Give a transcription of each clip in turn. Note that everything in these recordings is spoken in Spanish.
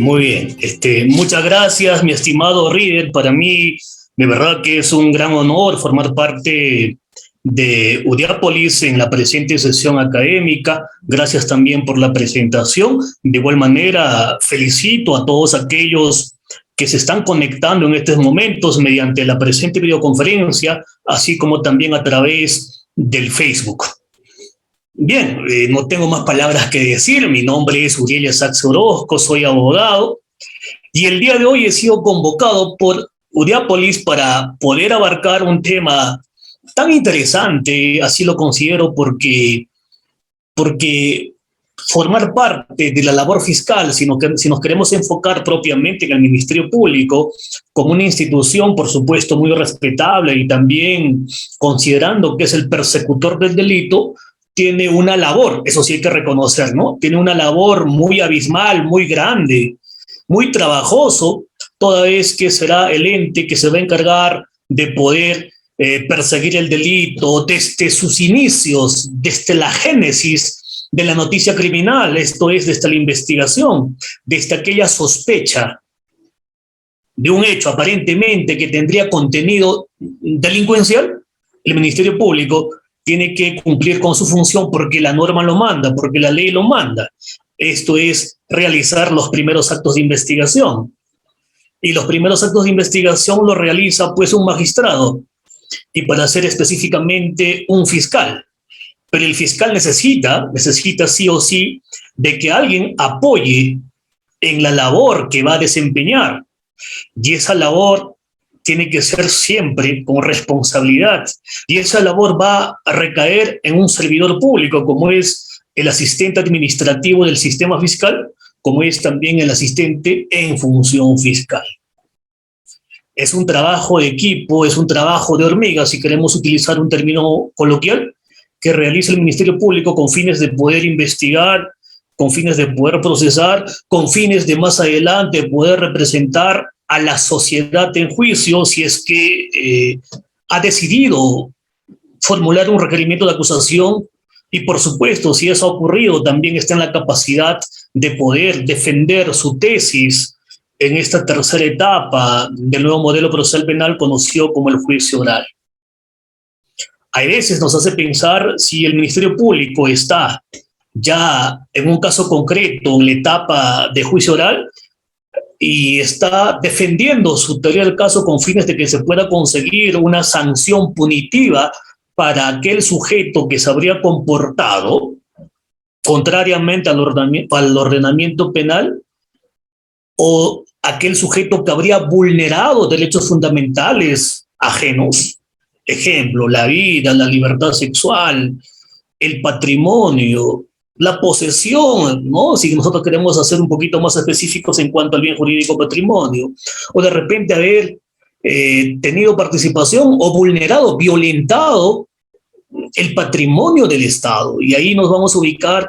Muy bien. Muchas gracias, mi estimado River. Para mí, de verdad que es un gran honor formar parte de Udiápolis en la presente sesión académica. Gracias también por la presentación. De igual manera, felicito a todos aquellos que se están conectando en estos momentos mediante la presente videoconferencia, así como también a través del Facebook. Bien, no tengo más palabras que decir. Mi nombre es Uriel Saxe Orozco, soy abogado y el día de hoy he sido convocado por Udiápolis para poder abarcar un tema tan interesante, así lo considero, porque formar parte de la labor fiscal, si nos queremos enfocar propiamente en el Ministerio Público como una institución, por supuesto, muy respetable y también considerando que es el persecutor del delito, tiene una labor, eso sí hay que reconocer, ¿no? Tiene una labor muy abismal, muy grande, muy trabajoso, toda vez que será el ente que se va a encargar de poder perseguir el delito desde sus inicios, desde la génesis de la noticia criminal, esto es, desde la investigación, desde aquella sospecha de un hecho aparentemente que tendría contenido delincuencial. El Ministerio Público tiene que cumplir con su función porque la norma lo manda, porque la ley lo manda. Esto es realizar los primeros actos de investigación. Y los primeros actos de investigación los realiza pues un magistrado y para ser específicamente un fiscal. Pero el fiscal necesita sí o sí de que alguien apoye en la labor que va a desempeñar. Y esa labor tiene que ser siempre con responsabilidad. Y esa labor va a recaer en un servidor público, como es el asistente administrativo del sistema fiscal, como es también el asistente en función fiscal. Es un trabajo de equipo, es un trabajo de hormiga, si queremos utilizar un término coloquial, que realiza el Ministerio Público con fines de poder investigar, con fines de poder procesar, con fines de más adelante poder representar a la sociedad en juicio si es que ha decidido formular un requerimiento de acusación y, por supuesto, si eso ha ocurrido, también está en la capacidad de poder defender su tesis en esta tercera etapa del nuevo modelo procesal penal conocido como el juicio oral. A veces nos hace pensar si el Ministerio Público está ya en un caso concreto en la etapa de juicio oral y está defendiendo su teoría del caso con fines de que se pueda conseguir una sanción punitiva para aquel sujeto que se habría comportado contrariamente al ordenamiento penal, o aquel sujeto que habría vulnerado derechos fundamentales ajenos, ejemplo, la vida, la libertad sexual, el patrimonio, la posesión, ¿no? Si nosotros queremos hacer un poquito más específicos en cuanto al bien jurídico patrimonio, o de repente haber tenido participación o vulnerado, violentado el patrimonio del Estado. Y ahí nos vamos a ubicar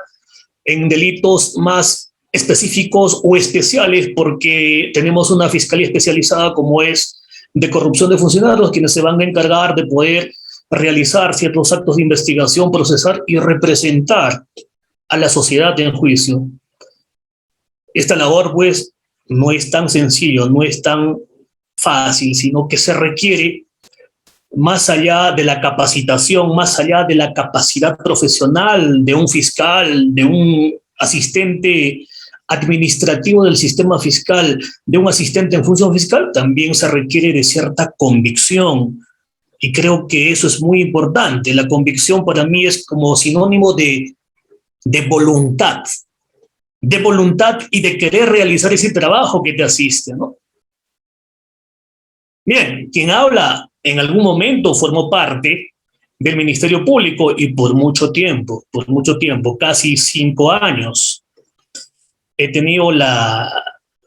en delitos más específicos o especiales porque tenemos una fiscalía especializada como es de corrupción de funcionarios, quienes se van a encargar de poder realizar ciertos actos de investigación, procesar y representar a la sociedad en juicio. Esta labor, pues, no es tan sencillo, no es tan fácil, sino que se requiere, más allá de la capacitación, más allá de la capacidad profesional de un fiscal, de un asistente administrativo del sistema fiscal, de un asistente en función fiscal, también se requiere de cierta convicción. Y creo que eso es muy importante. La convicción para mí es como sinónimo de voluntad y de querer realizar ese trabajo que te asiste, ¿no? Bien, quien habla en algún momento formó parte del Ministerio Público y por mucho tiempo, casi 5 años, he tenido la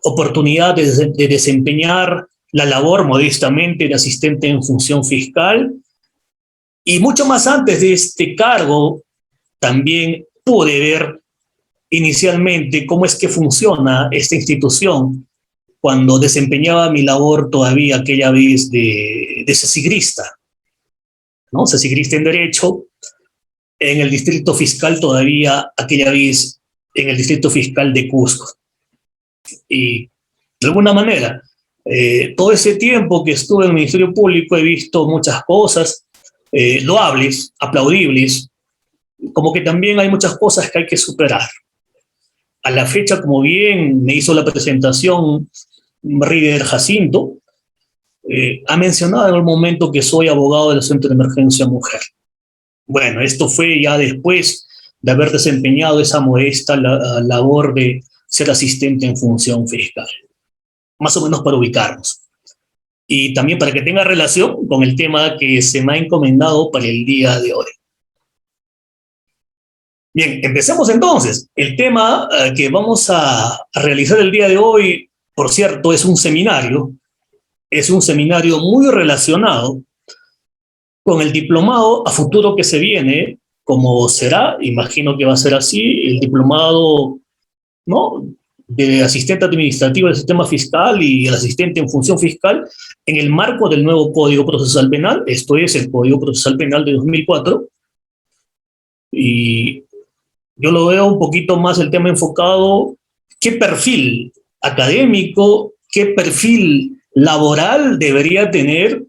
oportunidad de desempeñar la labor modestamente de asistente en función fiscal y mucho más antes de este cargo también pude ver inicialmente cómo es que funciona esta institución cuando desempeñaba mi labor todavía aquella vez de cesigrista, ¿no? Cesigrista en Derecho, en el Distrito Fiscal todavía aquella vez, en el Distrito Fiscal de Cusco. Y de alguna manera, todo ese tiempo que estuve en el Ministerio Público he visto muchas cosas loables, aplaudibles, como que también hay muchas cosas que hay que superar. A la fecha, como bien me hizo la presentación Rider Jacinto, ha mencionado en el momento que soy abogado del Centro de Emergencia Mujer. Bueno, esto fue ya después de haber desempeñado esa modesta labor de ser asistente en función fiscal, más o menos para ubicarnos. Y también para que tenga relación con el tema que se me ha encomendado para el día de hoy. Bien, empecemos entonces. El tema que vamos a realizar el día de hoy, por cierto, es un seminario muy relacionado con el diplomado a futuro que se viene, como será, imagino que va a ser así, el diplomado, ¿no?, de asistente administrativo del sistema fiscal y el asistente en función fiscal en el marco del nuevo Código Procesal Penal, esto es el Código Procesal Penal de 2004, y yo lo veo un poquito más el tema enfocado, qué perfil académico, qué perfil laboral debería tener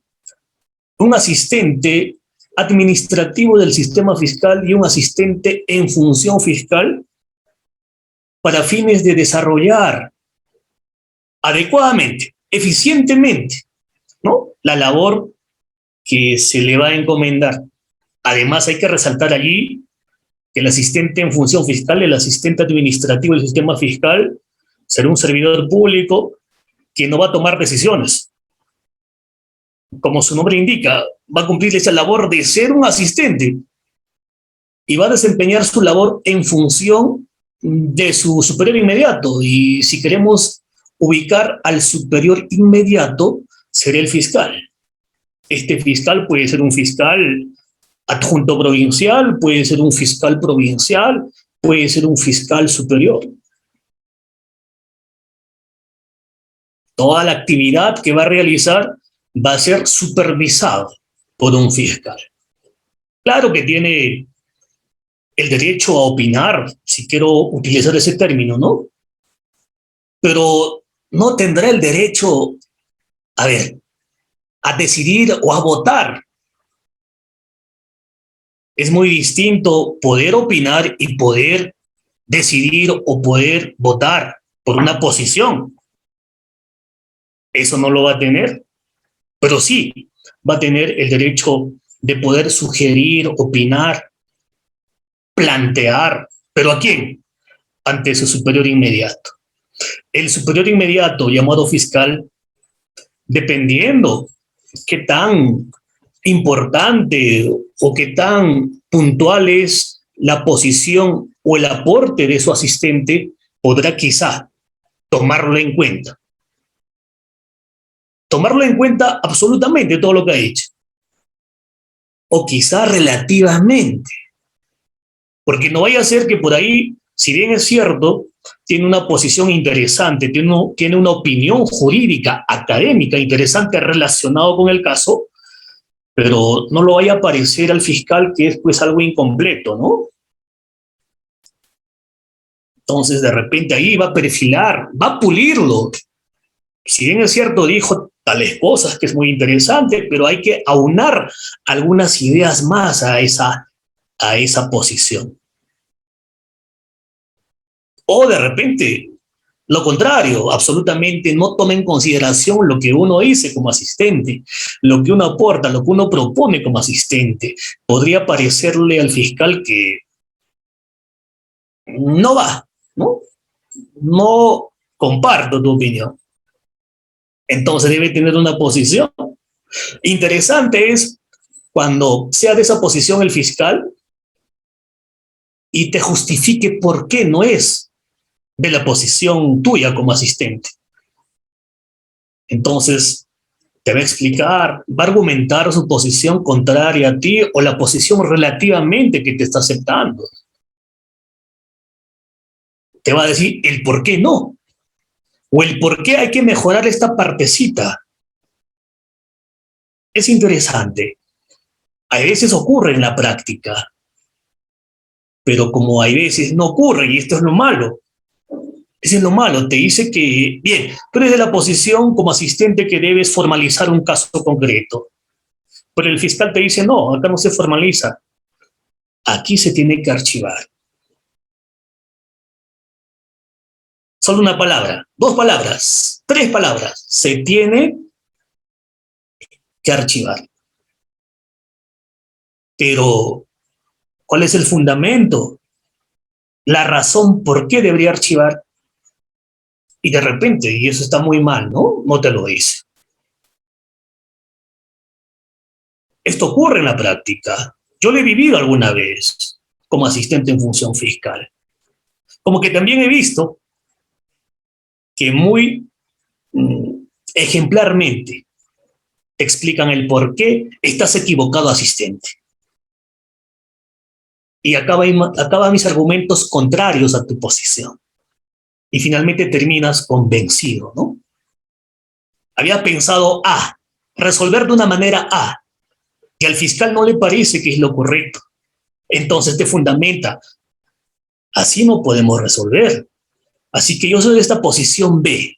un asistente administrativo del sistema fiscal y un asistente en función fiscal para fines de desarrollar adecuadamente, eficientemente, ¿no?, la labor que se le va a encomendar. Además, hay que resaltar allí que el asistente en función fiscal, el asistente administrativo del sistema fiscal, será un servidor público que no va a tomar decisiones. Como su nombre indica, va a cumplir esa labor de ser un asistente y va a desempeñar su labor en función de su superior inmediato. Y si queremos ubicar al superior inmediato, será el fiscal. Este fiscal puede ser un fiscal adjunto provincial, puede ser un fiscal provincial, puede ser un fiscal superior. Toda la actividad que va a realizar va a ser supervisado por un fiscal. Claro que tiene el derecho a opinar, si quiero utilizar ese término, ¿no? Pero no tendrá el derecho, a decidir o a votar. Es muy distinto poder opinar y poder decidir o poder votar por una posición. Eso no lo va a tener, pero sí va a tener el derecho de poder sugerir, opinar, plantear. ¿Pero a quién? Ante su superior inmediato. El superior inmediato, llamado fiscal, dependiendo qué tan importante o qué tan puntual es la posición o el aporte de su asistente, podrá quizá tomarlo en cuenta. Tomarlo en cuenta absolutamente todo lo que ha hecho. O quizá relativamente. Porque no vaya a ser que por ahí, si bien es cierto, tiene una posición interesante, tiene una opinión jurídica, académica interesante relacionado con el caso, pero no lo vaya a parecer al fiscal que es pues algo incompleto, ¿no? Entonces de repente ahí va a perfilar, va a pulirlo. Si bien es cierto, dijo tales cosas que es muy interesante, pero hay que aunar algunas ideas más a esa posición. O de repente, lo contrario, absolutamente no toma en consideración lo que uno dice como asistente, lo que uno aporta, lo que uno propone como asistente. Podría parecerle al fiscal que no va, ¿no? No comparto tu opinión. Entonces debe tener una posición. Interesante es cuando sea de esa posición el fiscal y te justifique por qué no es de la posición tuya como asistente. Entonces, te va a explicar, va a argumentar su posición contraria a ti o la posición relativamente que te está aceptando. Te va a decir el por qué no, o el por qué hay que mejorar esta partecita. Es interesante. A veces ocurre en la práctica, pero como hay veces no ocurre, y esto es lo malo, Ese es lo malo, te dice que, bien, tú eres de la posición como asistente que debes formalizar un caso concreto. Pero el fiscal te dice, no, acá no se formaliza, aquí se tiene que archivar. Solo una palabra, dos palabras, tres palabras, se tiene que archivar. Pero, ¿cuál es el fundamento? La razón por qué debería archivar. Y de repente, y eso está muy mal, ¿no? No te lo dice. Esto ocurre en la práctica. Yo lo he vivido alguna vez como asistente en función fiscal. Como que también he visto que muy ejemplarmente explican el por qué estás equivocado, asistente. Y acaban mis argumentos contrarios a tu posición. Y finalmente terminas convencido, ¿no? Había pensado A, resolver de una manera A, y al fiscal no le parece que es lo correcto. Entonces te fundamenta, así no podemos resolver. Así que yo soy de esta posición B,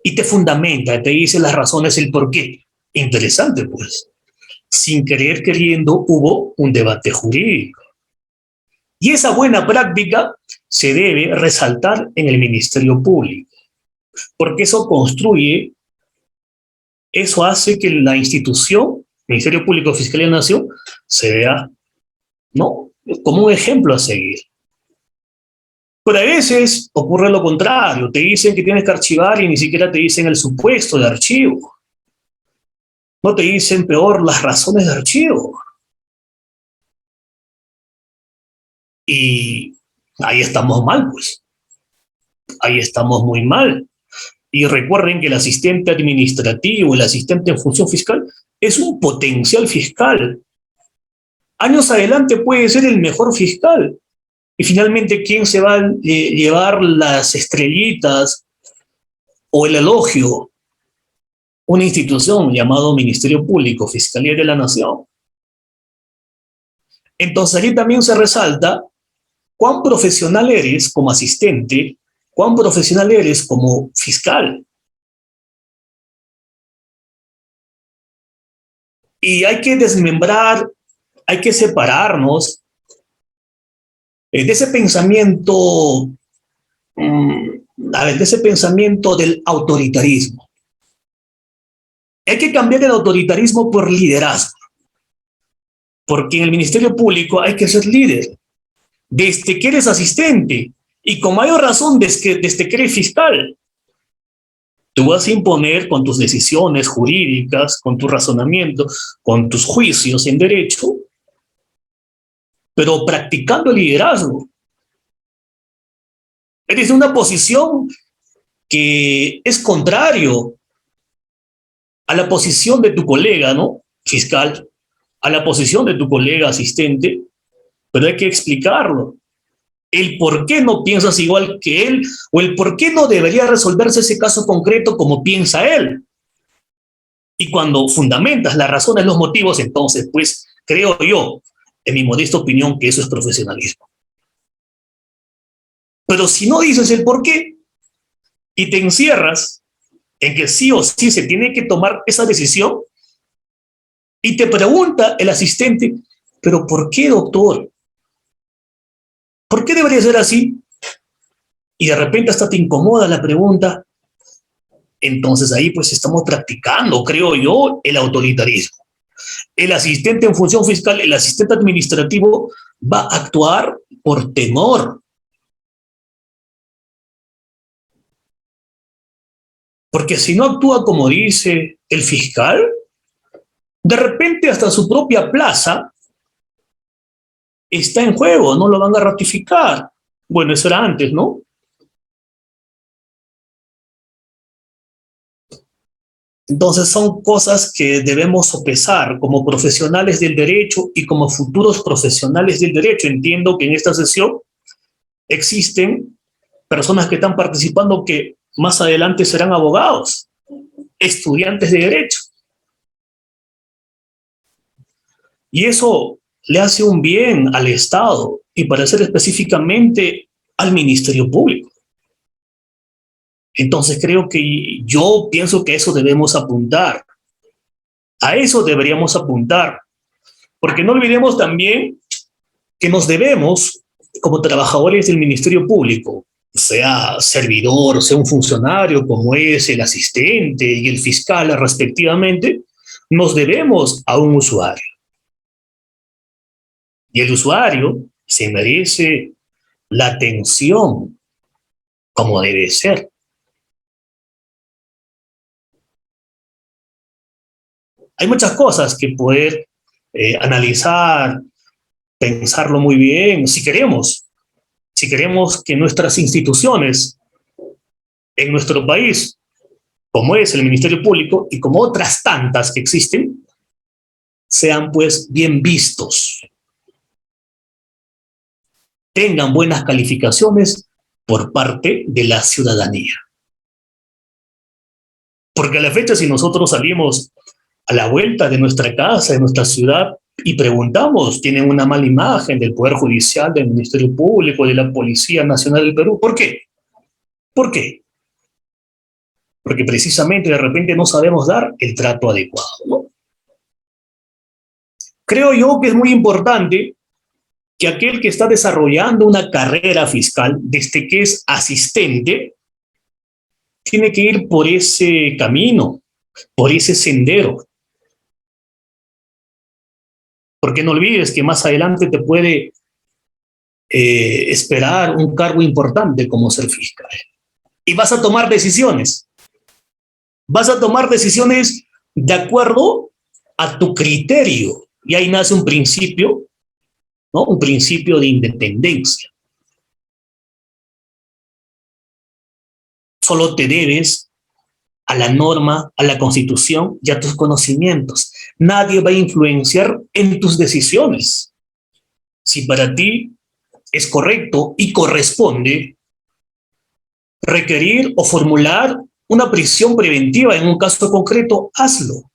y te fundamenta, te dice las razones, el por qué. Interesante, pues. Sin querer queriendo hubo un debate jurídico. Y esa buena práctica se debe resaltar en el Ministerio Público, porque eso construye, eso hace que la institución, Ministerio Público, Fiscalía de la Nación, se vea, ¿no?, como un ejemplo a seguir. Pero a veces ocurre lo contrario, te dicen que tienes que archivar y ni siquiera te dicen el supuesto de archivo. No te dicen, peor, las razones de archivo. Y ahí estamos mal, pues. Ahí estamos muy mal. Y recuerden que el asistente administrativo, el asistente en función fiscal, es un potencial fiscal. Años adelante puede ser el mejor fiscal. Y finalmente, ¿quién se va a llevar las estrellitas o el elogio? Una institución llamada Ministerio Público, Fiscalía de la Nación. Entonces, aquí también se resalta cuán profesional eres como asistente, cuán profesional eres como fiscal. Y hay que desmembrar, hay que separarnos de ese pensamiento, de ese pensamiento del autoritarismo. Hay que cambiar el autoritarismo por liderazgo, porque en el Ministerio Público hay que ser líder, desde que eres asistente, y con mayor razón desde que eres fiscal. Tú vas a imponer con tus decisiones jurídicas, con tu razonamiento, con tus juicios en derecho, pero practicando el liderazgo. Eres de una posición que es contrario a la posición de tu colega, ¿no?, fiscal, a la posición de tu colega asistente, pero hay que explicarlo. El por qué no piensas igual que él, o el por qué no debería resolverse ese caso concreto como piensa él. Y cuando fundamentas las razones, los motivos, entonces, pues, creo yo, en mi modesta opinión, que eso es profesionalismo. Pero si no dices el por qué y te encierras en que sí o sí se tiene que tomar esa decisión, y te pregunta el asistente, ¿pero por qué, doctor? ¿Por qué debería ser así? Y de repente hasta te incomoda la pregunta, entonces ahí pues estamos practicando, creo yo, el autoritarismo. El asistente en función fiscal, el asistente administrativo va a actuar por temor. Porque si no actúa como dice el fiscal, de repente hasta su propia plaza está en juego, no lo van a ratificar. Bueno, eso era antes, ¿no? Entonces son cosas que debemos sopesar como profesionales del derecho y como futuros profesionales del derecho. Entiendo que en esta sesión existen personas que están participando que más adelante serán abogados, estudiantes de derecho. Y eso le hace un bien al Estado y para ser específicamente al Ministerio Público. Entonces creo que yo pienso que a eso debemos apuntar, a eso deberíamos apuntar, porque no olvidemos también que nos debemos, como trabajadores del Ministerio Público, sea servidor, sea un funcionario como es el asistente y el fiscal respectivamente, nos debemos a un usuario. Y el usuario se merece la atención como debe ser. Hay muchas cosas que poder analizar, pensarlo muy bien, si queremos que nuestras instituciones en nuestro país, como es el Ministerio Público y como otras tantas que existen, sean pues bien vistos, tengan buenas calificaciones por parte de la ciudadanía. Porque a la fecha, si nosotros salimos a la vuelta de nuestra casa, de nuestra ciudad, y preguntamos, tienen una mala imagen del Poder Judicial, del Ministerio Público, de la Policía Nacional del Perú. ¿Por qué? ¿Por qué? Porque precisamente de repente no sabemos dar el trato adecuado, ¿no? Creo yo que es muy importante que aquel que está desarrollando una carrera fiscal, desde que es asistente, tiene que ir por ese camino, por ese sendero. Porque no olvides que más adelante te puede esperar un cargo importante como ser fiscal. Y vas a tomar decisiones. Vas a tomar decisiones de acuerdo a tu criterio. Y ahí nace un principio, ¿no? Un principio de independencia. Solo te debes a la norma, a la Constitución y a tus conocimientos. Nadie va a influenciar en tus decisiones. Si para ti es correcto y corresponde requerir o formular una prisión preventiva en un caso concreto, hazlo.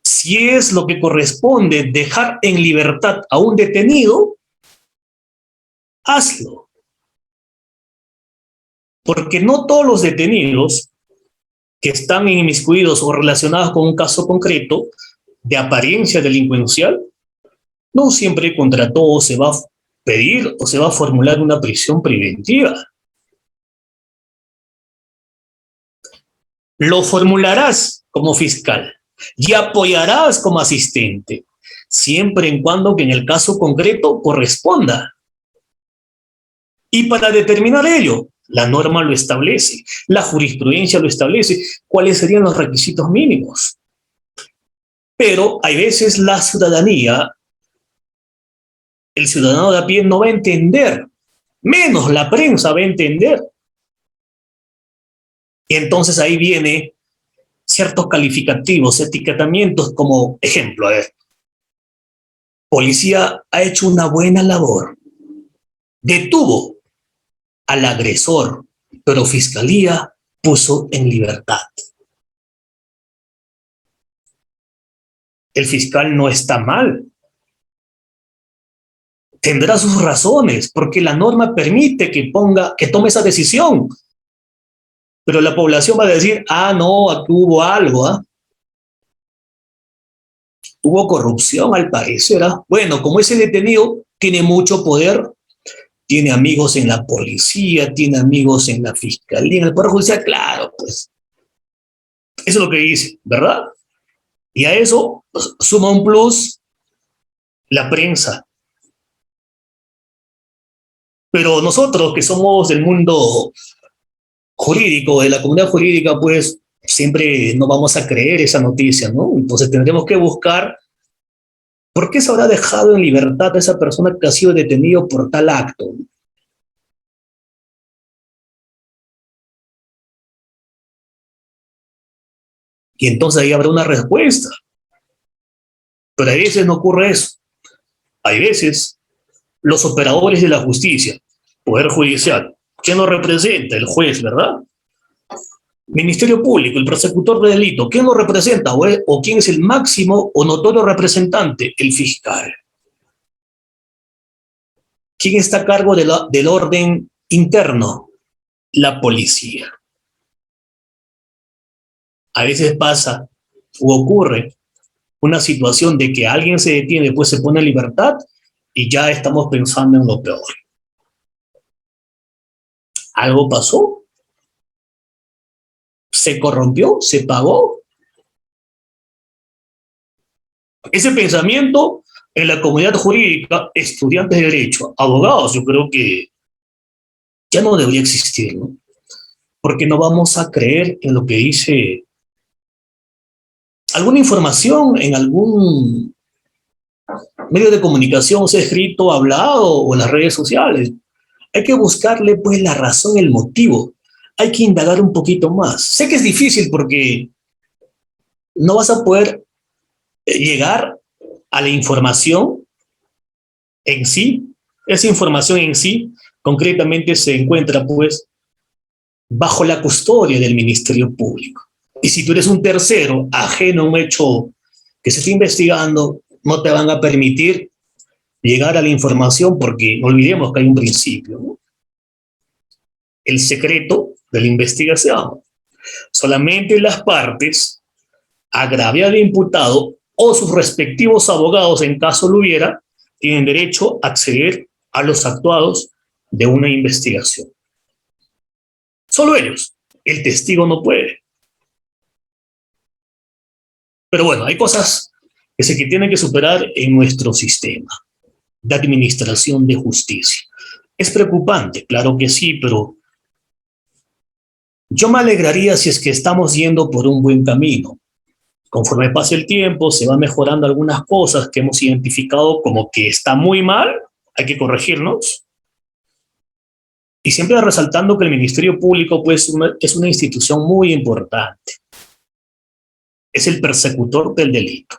Si es lo que corresponde dejar en libertad a un detenido, hazlo. Porque no todos los detenidos que están inmiscuidos o relacionados con un caso concreto de apariencia delincuencial, no siempre contra todo se va a pedir o se va a formular una prisión preventiva. Lo formularás como fiscal y apoyarás como asistente, siempre en cuando que en el caso concreto corresponda. Y para determinar ello, la norma lo establece, la jurisprudencia lo establece, cuáles serían los requisitos mínimos. Pero hay veces la ciudadanía, el ciudadano de a pie no va a entender, menos la prensa va a entender. Y entonces ahí viene ciertos calificativos, etiquetamientos como ejemplo, a ver, policía ha hecho una buena labor, detuvo al agresor, pero fiscalía puso en libertad. El fiscal no está mal, tendrá sus razones, porque la norma permite que tome esa decisión. Pero la población va a decir, no, aquí hubo algo, hubo corrupción al parecer. Bueno, como ese detenido tiene mucho poder, tiene amigos en la policía, tiene amigos en la fiscalía, en el Poder Judicial, claro, pues. Eso es lo que dice, ¿verdad? Y a eso suma un plus la prensa. Pero nosotros que somos del mundo jurídico, de la comunidad jurídica, pues siempre no vamos a creer esa noticia, ¿no? Entonces tendremos que buscar por qué se habrá dejado en libertad a esa persona que ha sido detenido por tal acto. Y entonces ahí habrá una respuesta. Pero a veces no ocurre eso. Hay veces los operadores de la justicia, Poder Judicial, ¿quién lo representa? El juez, ¿verdad? Ministerio Público, el persecutor de delito, ¿quién lo representa? ¿O quién es el máximo o notorio representante? El fiscal. ¿Quién está a cargo del orden interno? La policía. A veces pasa o ocurre una situación de que alguien se detiene, después se pone en libertad y ya estamos pensando en lo peor. ¿Algo pasó? ¿Se corrompió? ¿Se pagó? Ese pensamiento en la comunidad jurídica, estudiantes de derecho, abogados, yo creo que ya no debería existir, ¿no? Porque no vamos a creer en lo que dice alguna información en algún medio de comunicación, sea escrito, hablado o en las redes sociales. Hay que buscarle pues la razón, el motivo. Hay que indagar un poquito más. Sé que es difícil porque no vas a poder llegar a la información en sí. Esa información en sí concretamente se encuentra pues bajo la custodia del Ministerio Público. Y si tú eres un tercero ajeno a un hecho que se está investigando, no te van a permitir llegar a la información porque no olvidemos que hay un principio, ¿no? El secreto de la investigación. Solamente las partes, agraviado e imputado o sus respectivos abogados, en caso lo hubiera, tienen derecho a acceder a los actuados de una investigación. Solo ellos. El testigo no puede. Pero bueno, hay cosas que se tienen que superar en nuestro sistema de administración de justicia. Es preocupante, claro que sí, pero yo me alegraría si es que estamos yendo por un buen camino. Conforme pase el tiempo, se van mejorando algunas cosas que hemos identificado como que está muy mal, hay que corregirnos. Y siempre resaltando que el Ministerio Público pues, es una institución muy importante. Es el persecutor del delito.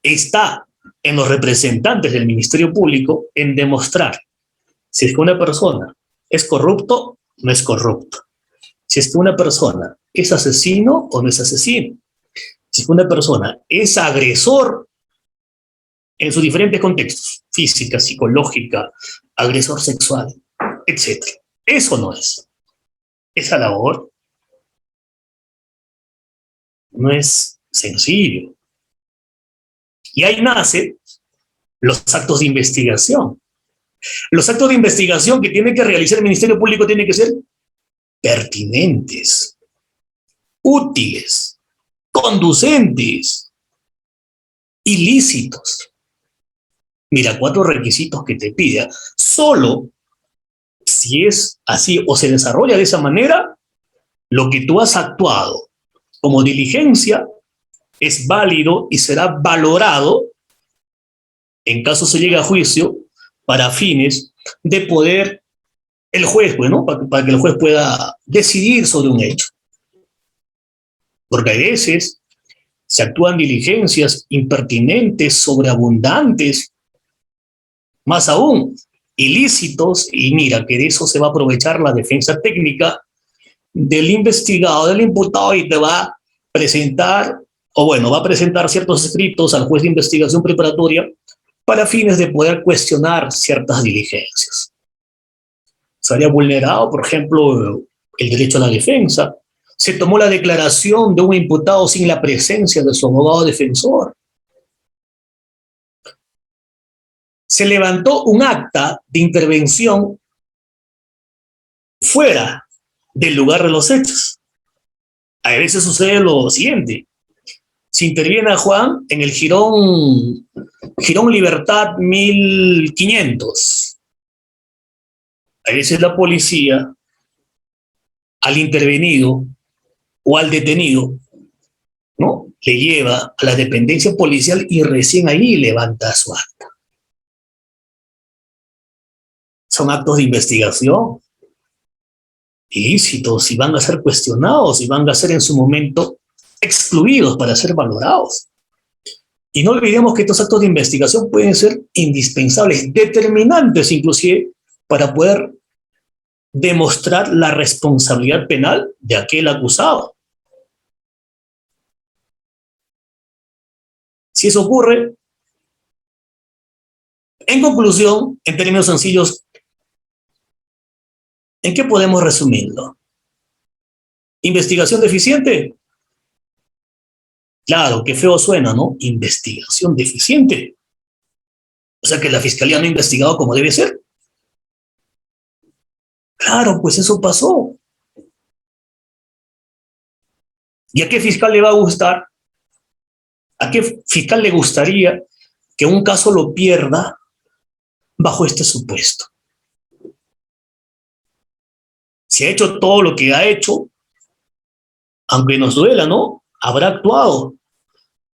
Está en los representantes del Ministerio Público en demostrar si es que una persona es corrupto, no es corrupto. Si es que una persona es asesino o no es asesino. Si es que una persona es agresor en sus diferentes contextos, física, psicológica, agresor sexual, etc. Eso no es. Esa labor no es sencillo. Y ahí nacen los actos de investigación. Los actos de investigación que tiene que realizar el Ministerio Público tienen que ser pertinentes, útiles, conducentes, ilícitos. Mira, 4 requisitos que te pida. Solo si es así o se desarrolla de esa manera, lo que tú has actuado como diligencia es válido y será valorado en caso se llegue a juicio para fines de poder el juez, bueno, para que el juez pueda decidir sobre un hecho. Porque a veces se actúan diligencias impertinentes, sobreabundantes, más aún, ilícitos, y mira que de eso se va a aprovechar la defensa técnica del investigado, del imputado, y te va a presentar, o bueno, va a presentar ciertos escritos al juez de investigación preparatoria para fines de poder cuestionar ciertas diligencias. Se había vulnerado, por ejemplo, el derecho a la defensa. Se tomó la declaración de un imputado sin la presencia de su abogado defensor. Se levantó un acta de intervención fuera del lugar de los hechos. A veces sucede lo siguiente. Se interviene a Juan en el Jirón Libertad 1500. A veces la policía, al intervenido o al detenido, ¿no?, le lleva a la dependencia policial y recién ahí levanta su acta. Son actos de investigación ilícitos y van a ser cuestionados y van a ser en su momento excluidos para ser valorados. Y no olvidemos que estos actos de investigación pueden ser indispensables, determinantes inclusive, para poder demostrar la responsabilidad penal de aquel acusado. Si eso ocurre, En conclusión, en términos sencillos, ¿en qué podemos resumirlo? ¿Investigación deficiente? Claro, qué feo suena, ¿no? Investigación deficiente. O sea que la fiscalía no ha investigado como debe ser. Claro, pues eso pasó. ¿Y a qué fiscal le va a gustar? ¿A qué fiscal le gustaría que un caso lo pierda bajo este supuesto? Si ha hecho todo lo que ha hecho, aunque nos duela, ¿no? Habrá actuado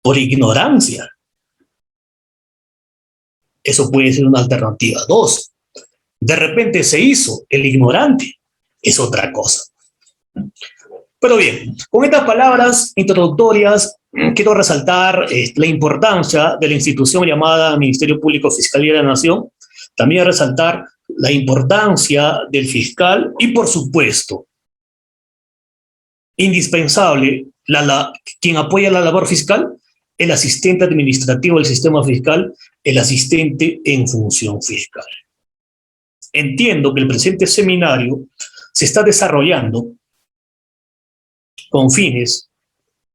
por ignorancia. Eso puede ser una alternativa. Dos, de repente se hizo el ignorante. Es otra cosa. Pero bien, con estas palabras introductorias, quiero resaltar la importancia de la institución llamada Ministerio Público Fiscalía de la Nación, también resaltar la importancia del fiscal y, por supuesto, indispensable, quien apoya la labor fiscal, el asistente administrativo del sistema fiscal, el asistente en función fiscal. Entiendo que el presente seminario se está desarrollando con fines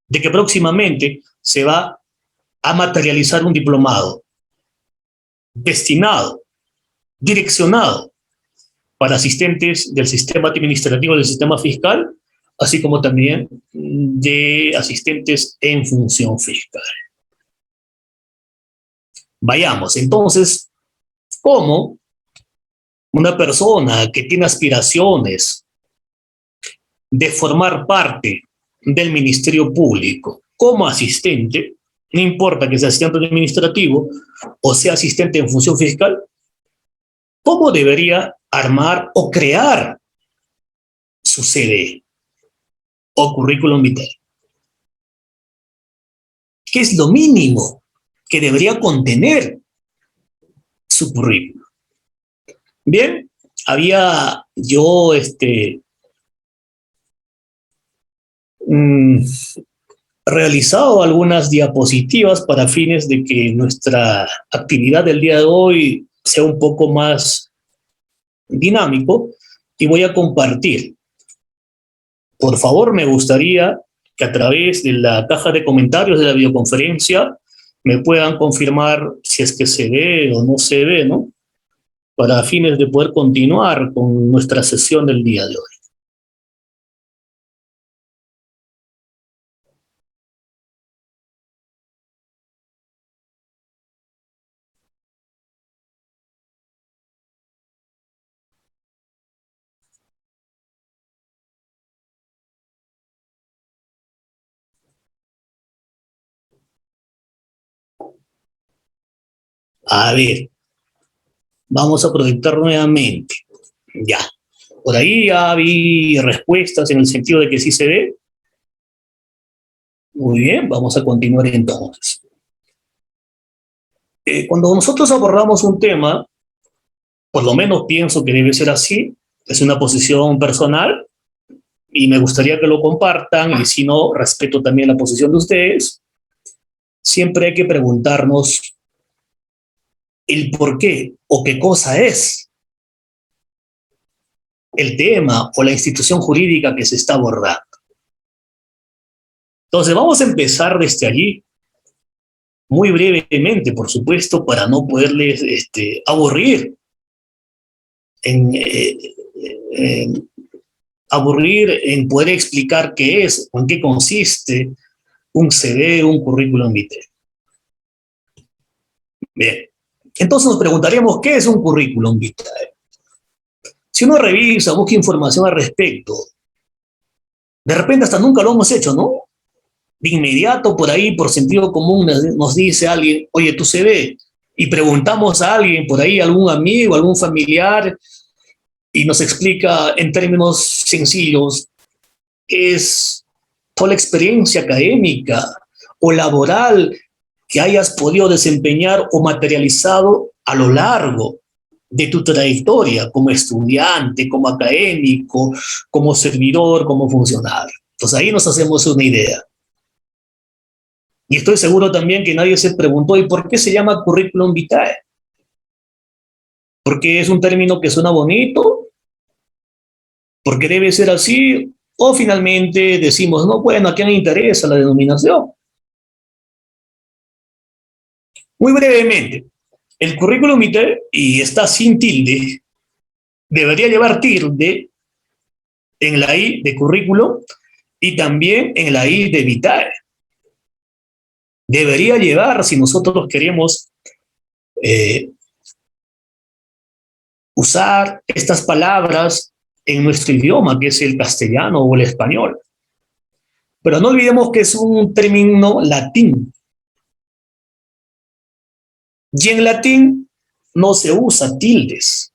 de que próximamente se va a materializar un diplomado destinado, direccionado para asistentes del sistema administrativo del sistema fiscal, así como también de asistentes en función fiscal. Vayamos, entonces, ¿cómo una persona que tiene aspiraciones de formar parte del Ministerio Público como asistente, no importa que sea asistente administrativo o sea asistente en función fiscal, cómo debería armar o crear su CV o currículum vitae? ¿Qué es lo mínimo que debería contener su currículum? Bien, había yo realizado algunas diapositivas para fines de que nuestra actividad del día de hoy sea un poco más dinámico, y voy a compartir. Por favor, me gustaría que a través de la caja de comentarios de la videoconferencia me puedan confirmar si es que se ve o no se ve, ¿no? Para fines de poder continuar con nuestra sesión del día de hoy. A ver, vamos a proyectar nuevamente. Ya. Por ahí ya vi respuestas en el sentido de que sí se ve. Muy bien, vamos a continuar entonces. Cuando nosotros abordamos un tema, por lo menos pienso que debe ser así, es una posición personal y me gustaría que lo compartan, y si no, respeto también la posición de ustedes. Siempre hay que preguntarnos el por qué o qué cosa es el tema o la institución jurídica que se está abordando. Entonces vamos a empezar desde allí, muy brevemente, por supuesto, para no poderles aburrir en aburrir en poder explicar qué es o en qué consiste un CV, un currículum vitae. Bien, entonces nos preguntaríamos, ¿qué es un currículum vitae? Si uno revisa, busca información al respecto, de repente hasta nunca lo hemos hecho, ¿no? De inmediato, por ahí, por sentido común, nos dice alguien, oye, tu CV, y preguntamos a alguien por ahí, algún amigo, algún familiar, y nos explica en términos sencillos, es toda la experiencia académica o laboral que hayas podido desempeñar o materializado a lo largo de tu trayectoria como estudiante, como académico, como servidor, como funcionario. Entonces ahí nos hacemos una idea. Y estoy seguro también que nadie se preguntó, ¿y por qué se llama currículum vitae? porque es un término que suena bonito, porque debe ser así, o finalmente decimos, no, bueno, ¿a quién le interesa la denominación? Muy brevemente, el currículum vitae, y está sin tilde, debería llevar tilde en la I de currículum y también en la I de vitae. Debería llevar, si nosotros queremos eh, usar estas palabras en nuestro idioma, que es el castellano o el español. Pero no olvidemos que es un término latín. Y en latín no se usa tildes.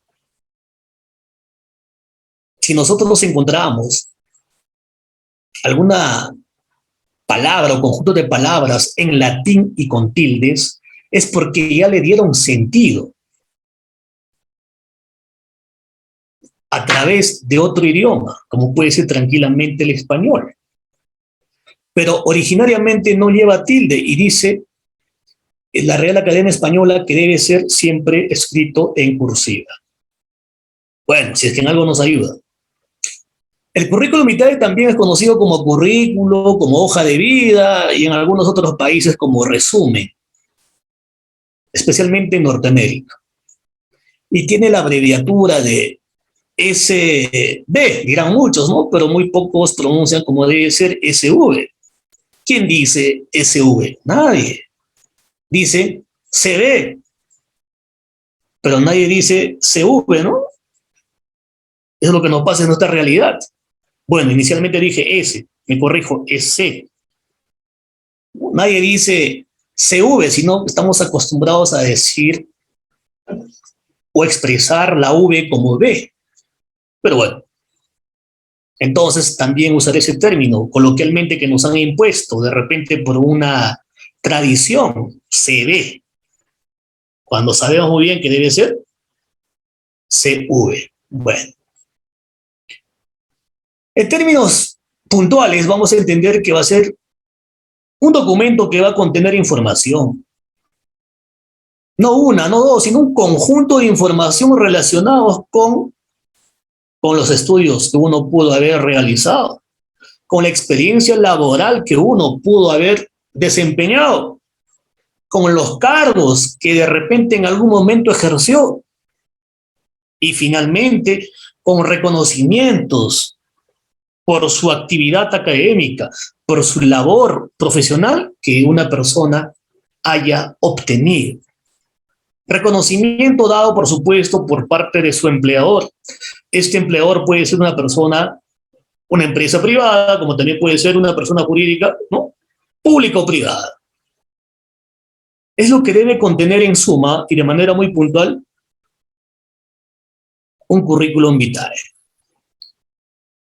Si nosotros nos encontramos alguna palabra o conjunto de palabras en latín y con tildes, es porque ya le dieron sentido a través de otro idioma, como puede ser tranquilamente el español. Pero originariamente no lleva tilde y dice en la Real Academia Española que debe ser siempre escrito en cursiva. Bueno, si es que en algo nos ayuda. El currículum vitae también es conocido como currículo, como hoja de vida y en algunos otros países como resumen, especialmente en Norteamérica. Y tiene la abreviatura de SD, dirán muchos, ¿no? Pero muy pocos pronuncian como debe ser SV. ¿Quién dice SV? Nadie. Dice CV, pero nadie dice CV, ¿no? Es lo que nos pasa en nuestra realidad. Bueno, inicialmente dije S, me corrijo, es C. Nadie dice CV, sino estamos acostumbrados a decir o expresar la V como V. Pero bueno, entonces también usaré ese término coloquialmente que nos han impuesto de repente por una tradición, CV, cuando sabemos muy bien que debe ser CV. Bueno, en términos puntuales vamos a entender que va a ser un documento que va a contener información. No una, no dos, sino un conjunto de información relacionados con los estudios que uno pudo haber realizado, con la experiencia laboral que uno pudo haber desempeñado, con los cargos que de repente en algún momento ejerció y finalmente con reconocimientos por su actividad académica, por su labor profesional que una persona haya obtenido. Reconocimiento dado, por supuesto, por parte de su empleador. Este empleador puede ser una persona, una empresa privada, como también puede ser una persona jurídica, ¿no? Pública o privada. Es lo que debe contener en suma y de manera muy puntual un currículum vitae.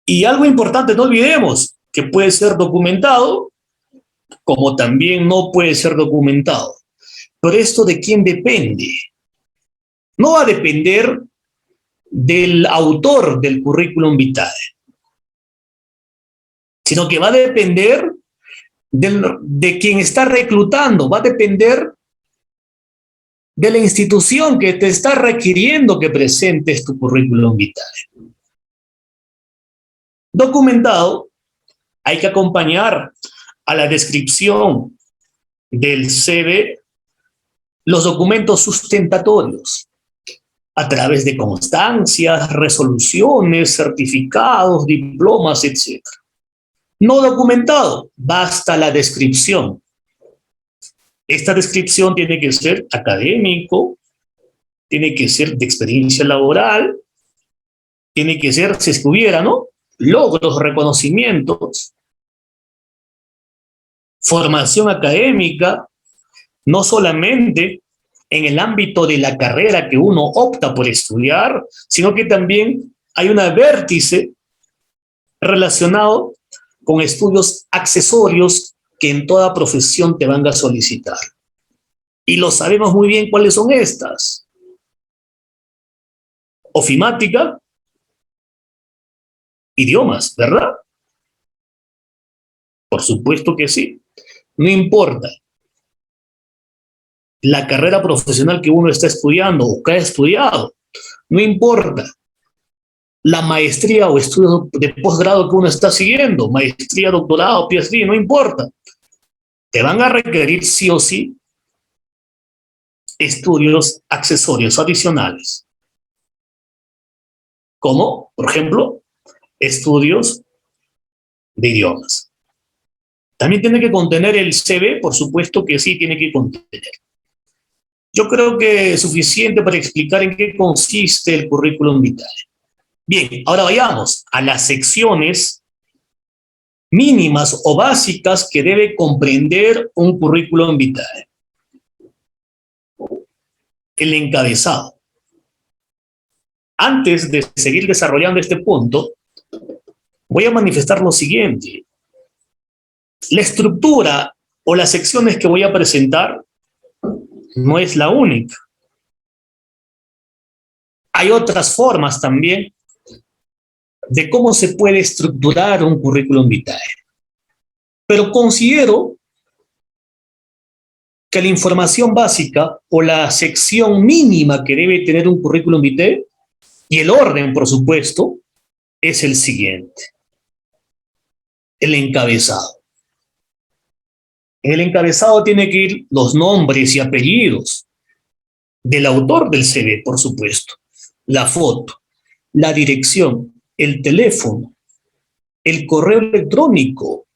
Y algo importante, no olvidemos que puede ser documentado, como también no puede ser documentado. Pero esto de quién depende. No va a depender del autor del currículum vitae, sino que va a depender de quien está reclutando, va a depender de la institución que te está requiriendo que presentes tu currículum vitae. Documentado, hay que acompañar a la descripción del CV los documentos sustentatorios a través de constancias, resoluciones, certificados, diplomas, etc. No documentado, basta la descripción. Esta descripción tiene que ser académico, tiene que ser de experiencia laboral, tiene que ser, si estuviera, ¿no? Logros, reconocimientos, formación académica, no solamente en el ámbito de la carrera que uno opta por estudiar, sino que también hay un vértice relacionado con estudios accesorios que en toda profesión te van a solicitar. Y lo sabemos muy bien cuáles son estas. Ofimática, idiomas, ¿verdad? Por supuesto que sí. No importa la carrera profesional que uno está estudiando o que ha estudiado, no importa la maestría o estudio de posgrado que uno está siguiendo, maestría, doctorado, PhD, no importa. Te van a requerir sí o sí estudios accesorios adicionales, como, por ejemplo, estudios de idiomas. También tiene que contener el CV, por supuesto que sí tiene que contener. Yo creo que es suficiente para explicar en qué consiste el currículum vitae. Bien, ahora vayamos a las secciones mínimas o básicas que debe comprender un currículum vitae. El encabezado. Antes de seguir desarrollando este punto, voy a manifestar lo siguiente. La estructura o las secciones que voy a presentar no es la única. Hay otras formas también de cómo se puede estructurar un currículum vitae. Pero considero que la información básica o la sección mínima que debe tener un currículum vitae, y el orden, por supuesto, es el siguiente. El encabezado. En el encabezado tiene que ir los nombres y apellidos del autor del CV, por supuesto, la foto, la dirección, el teléfono, el correo electrónico,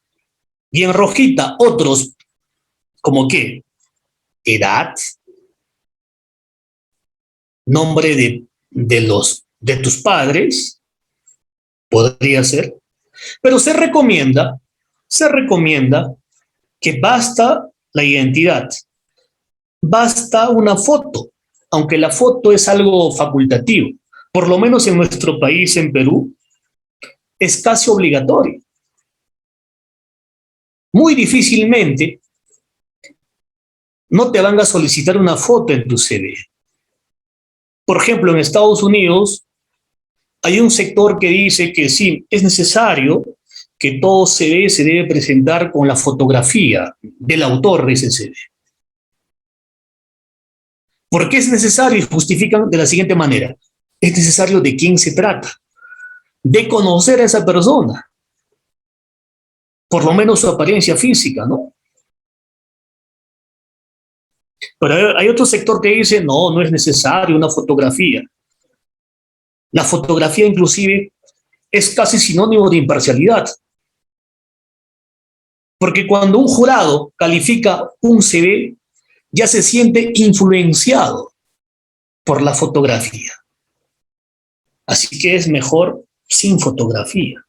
y en rojita otros, como qué, edad, nombre de tus padres, podría ser, pero se recomienda que basta la identidad, basta una foto, aunque la foto es algo facultativo, por lo menos en nuestro país, en Perú, es casi obligatorio. Muy difícilmente no te van a solicitar una foto en tu CV. Por ejemplo, en Estados Unidos hay un sector que dice que sí, es necesario que todo CV se debe presentar con la fotografía del autor de ese CV. ¿Por qué es necesario? Y justifican de la siguiente manera. Es necesario de quién se trata, de conocer a esa persona, por lo menos su apariencia física, ¿no? Pero hay otro sector que dice, no, no es necesario una fotografía. La fotografía inclusive es casi sinónimo de imparcialidad. Porque cuando un jurado califica un CV, ya se siente influenciado por la fotografía. Así que es mejor sin fotografía.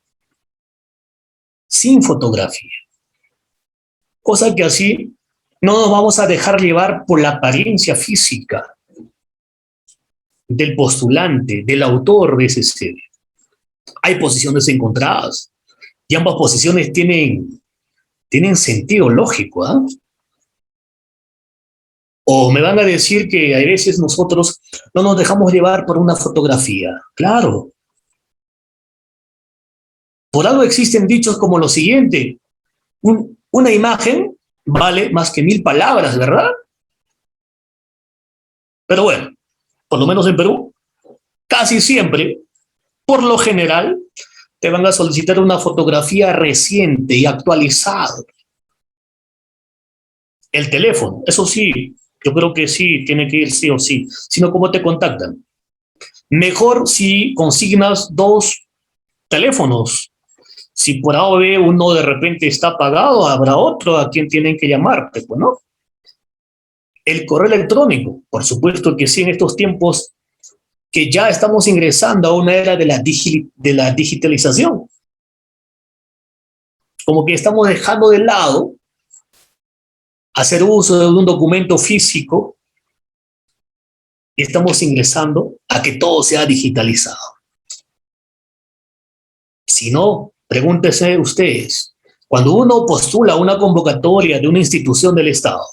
Sin fotografía. Cosa que así no nos vamos a dejar llevar por la apariencia física del postulante, del autor de ese CV. Hay posiciones encontradas y ambas posiciones tienen sentido lógico, ¿ah? O me van a decir que a veces nosotros no nos dejamos llevar por una fotografía. Claro. Por algo existen dichos como lo siguiente. Una imagen vale más que 1000 palabras, ¿verdad? Pero bueno, por lo menos en Perú, casi siempre, por lo general, te van a solicitar una fotografía reciente y actualizada. El teléfono, eso sí, yo creo que sí, tiene que ir sí o sí. Si no, ¿cómo te contactan? Mejor si consignas 2 teléfonos. Si por A o B uno de repente está apagado, habrá otro a quien tienen que llamarte, pues, ¿no? El correo electrónico, por supuesto que sí, en estos tiempos que ya estamos ingresando a una era de la digitalización. Como que estamos dejando de lado hacer uso de un documento físico y estamos ingresando a que todo sea digitalizado. Si no, pregúntese ustedes, cuando uno postula una convocatoria de una institución del Estado,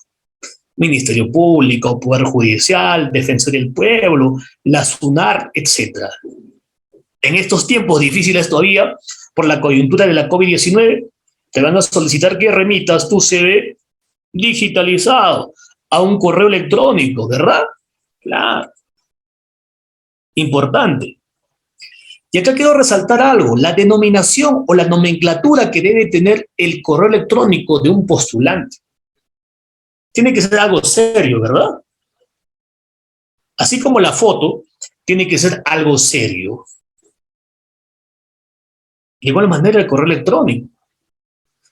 Ministerio Público, Poder Judicial, Defensor del Pueblo, la SUNAR, etc. En estos tiempos difíciles todavía, por la coyuntura de la COVID-19, te van a solicitar que remitas tu CV digitalizado a un correo electrónico, ¿verdad? Claro. Importante. Y acá quiero resaltar algo, la denominación o la nomenclatura que debe tener el correo electrónico de un postulante. Tiene que ser algo serio, ¿verdad? Así como la foto, tiene que ser algo serio. De igual manera el correo electrónico.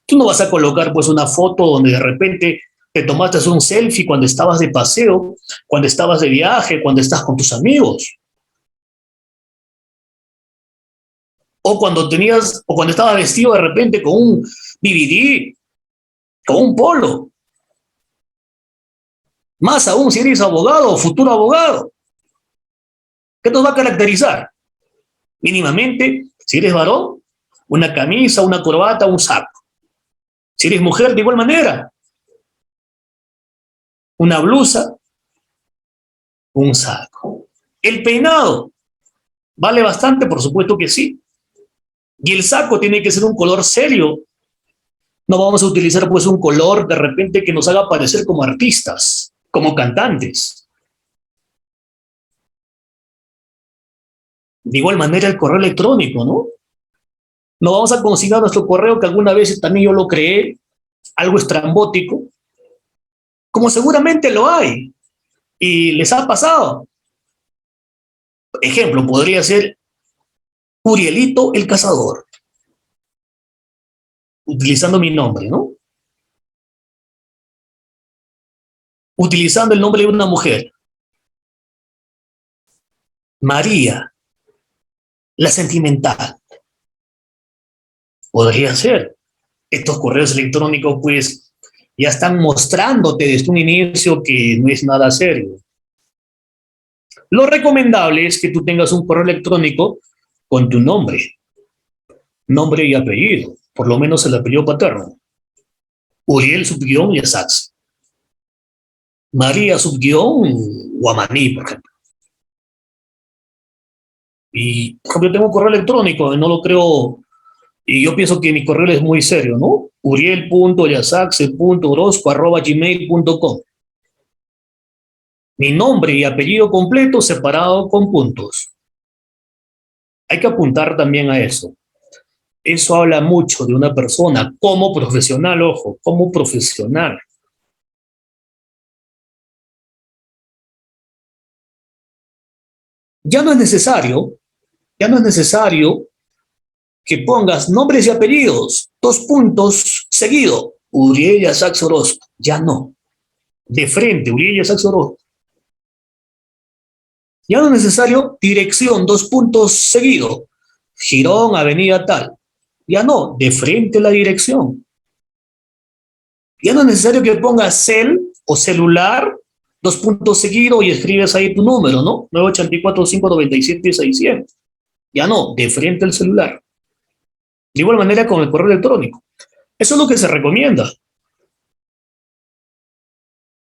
Tú no vas a colocar pues una foto donde de repente te tomaste un selfie cuando estabas de paseo, cuando estabas de viaje, cuando estás con tus amigos. O cuando estabas vestido de repente con un BBD, con un polo. Más aún si eres abogado o futuro abogado. ¿Qué nos va a caracterizar? Mínimamente, si eres varón, una camisa, una corbata, un saco. Si eres mujer, de igual manera, una blusa, un saco. El peinado, ¿vale bastante? Por supuesto que sí. Y el saco tiene que ser un color serio. No vamos a utilizar pues un color de repente que nos haga parecer como artistas, como cantantes. De igual manera el correo electrónico, ¿no? No vamos a consignar nuestro correo, que alguna vez también yo lo creé, algo estrambótico, como seguramente lo hay, y les ha pasado. Ejemplo, podría ser Urielito el Cazador, utilizando mi nombre, ¿no? Utilizando el nombre de una mujer, María, la sentimental, podría ser. Estos correos electrónicos, pues, ya están mostrándote desde un inicio que no es nada serio. Lo recomendable es que tú tengas un correo electrónico con tu nombre y apellido, por lo menos el apellido paterno. Uriel subguión Yasax. María subguión Guamaní, por ejemplo. Y por ejemplo, yo tengo un correo electrónico, no lo creo, y yo pienso que mi correo es muy serio, ¿no? uriel.yasaxe.orozco@gmail.com. Mi nombre y apellido completo separado con puntos. Hay que apuntar también a eso. Eso habla mucho de una persona como profesional, ojo, como profesional. Ya no es necesario, ya no es necesario que pongas nombres y apellidos, dos puntos seguido, Uriel Sax Orozco. Ya no. De frente, Uriel Sax Orozco. Ya no es necesario dirección, dos puntos seguido, Girón, Avenida tal. Ya no, de frente la dirección. Ya no es necesario que pongas cel o celular, dos puntos seguidos y escribes ahí tu número, ¿no? 984-597-600. Ya no, de frente al celular. De igual manera con el correo electrónico. Eso es lo que se recomienda.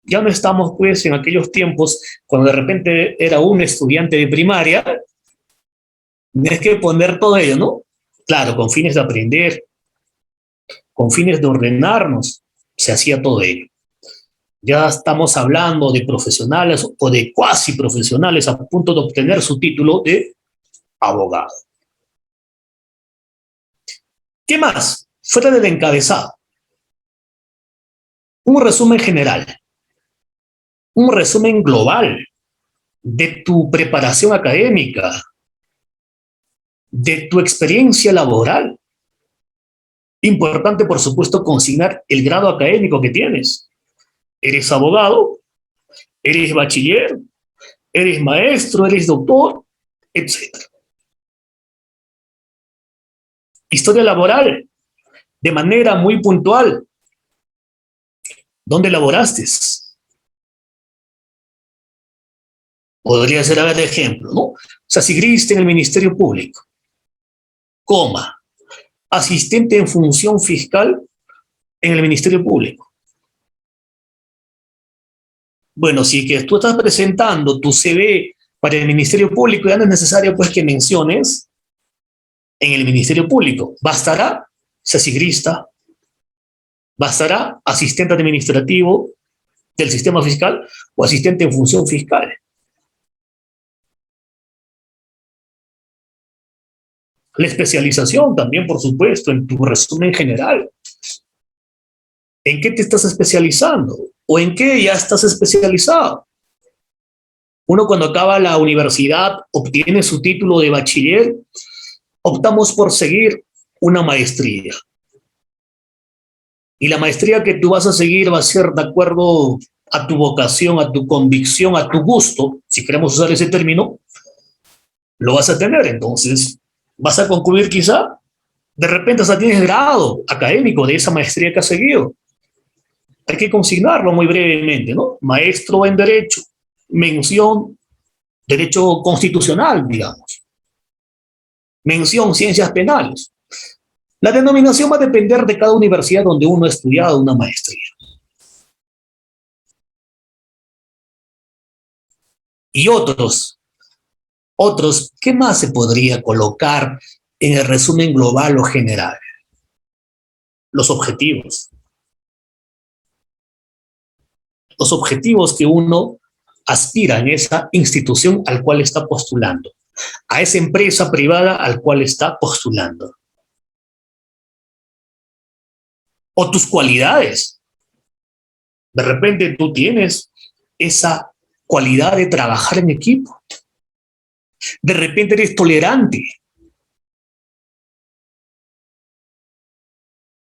Ya no estamos pues en aquellos tiempos cuando de repente era un estudiante de primaria, tienes que poner todo ello, ¿no? Claro, con fines de aprender, con fines de ordenarnos, se hacía todo ello. Ya estamos hablando de profesionales o de cuasi profesionales a punto de obtener su título de abogado. ¿Qué más? Fuera del encabezado. Un resumen general, un resumen global de tu preparación académica, de tu experiencia laboral. Importante, por supuesto, consignar el grado académico que tienes. ¿Eres abogado? ¿Eres bachiller? ¿Eres maestro? ¿Eres doctor? Etcétera. Historia laboral, de manera muy puntual. ¿Dónde laboraste? Podría ser, a ver, de ejemplo, ¿no? O sea, si griste en el Ministerio Público, coma, asistente en función fiscal en el Ministerio Público. Bueno, si que tú estás presentando tu CV para el Ministerio Público, ya no es necesario pues que menciones en el Ministerio Público. Bastará sasigrista, bastará asistente administrativo del sistema fiscal o asistente en función fiscal. La especialización también, por supuesto, en tu resumen general. ¿En qué te estás especializando? ¿O en qué ya estás especializado? Uno cuando acaba la universidad, obtiene su título de bachiller, optamos por seguir una maestría. Y la maestría que tú vas a seguir va a ser de acuerdo a tu vocación, a tu convicción, a tu gusto, si queremos usar ese término, lo vas a tener. Entonces, vas a concluir quizá, de repente hasta tienes grado académico de esa maestría que has seguido. Hay que consignarlo muy brevemente, ¿no? Maestro en Derecho, mención Derecho Constitucional, digamos, mención Ciencias Penales. La denominación va a depender de cada universidad donde uno ha estudiado una maestría. Y otros, ¿qué más se podría colocar en el resumen global o general? Los objetivos. Los objetivos que uno aspira en esa institución al cual está postulando, a esa empresa privada al cual está postulando. O tus cualidades. De repente tú tienes esa cualidad de trabajar en equipo. De repente eres tolerante.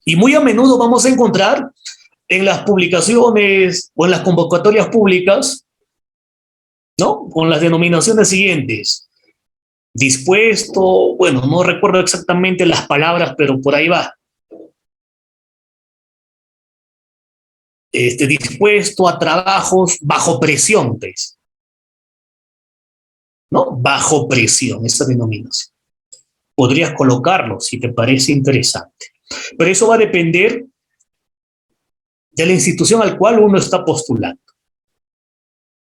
Y muy a menudo vamos a encontrar en las publicaciones o en las convocatorias públicas, ¿no? Con las denominaciones siguientes. Dispuesto, bueno, no recuerdo exactamente las palabras, pero por ahí va. Dispuesto a trabajos bajo presión, pues, ¿no? Bajo presión, esa denominación. Podrías colocarlo si te parece interesante. Pero eso va a depender de la institución al cual uno está postulando.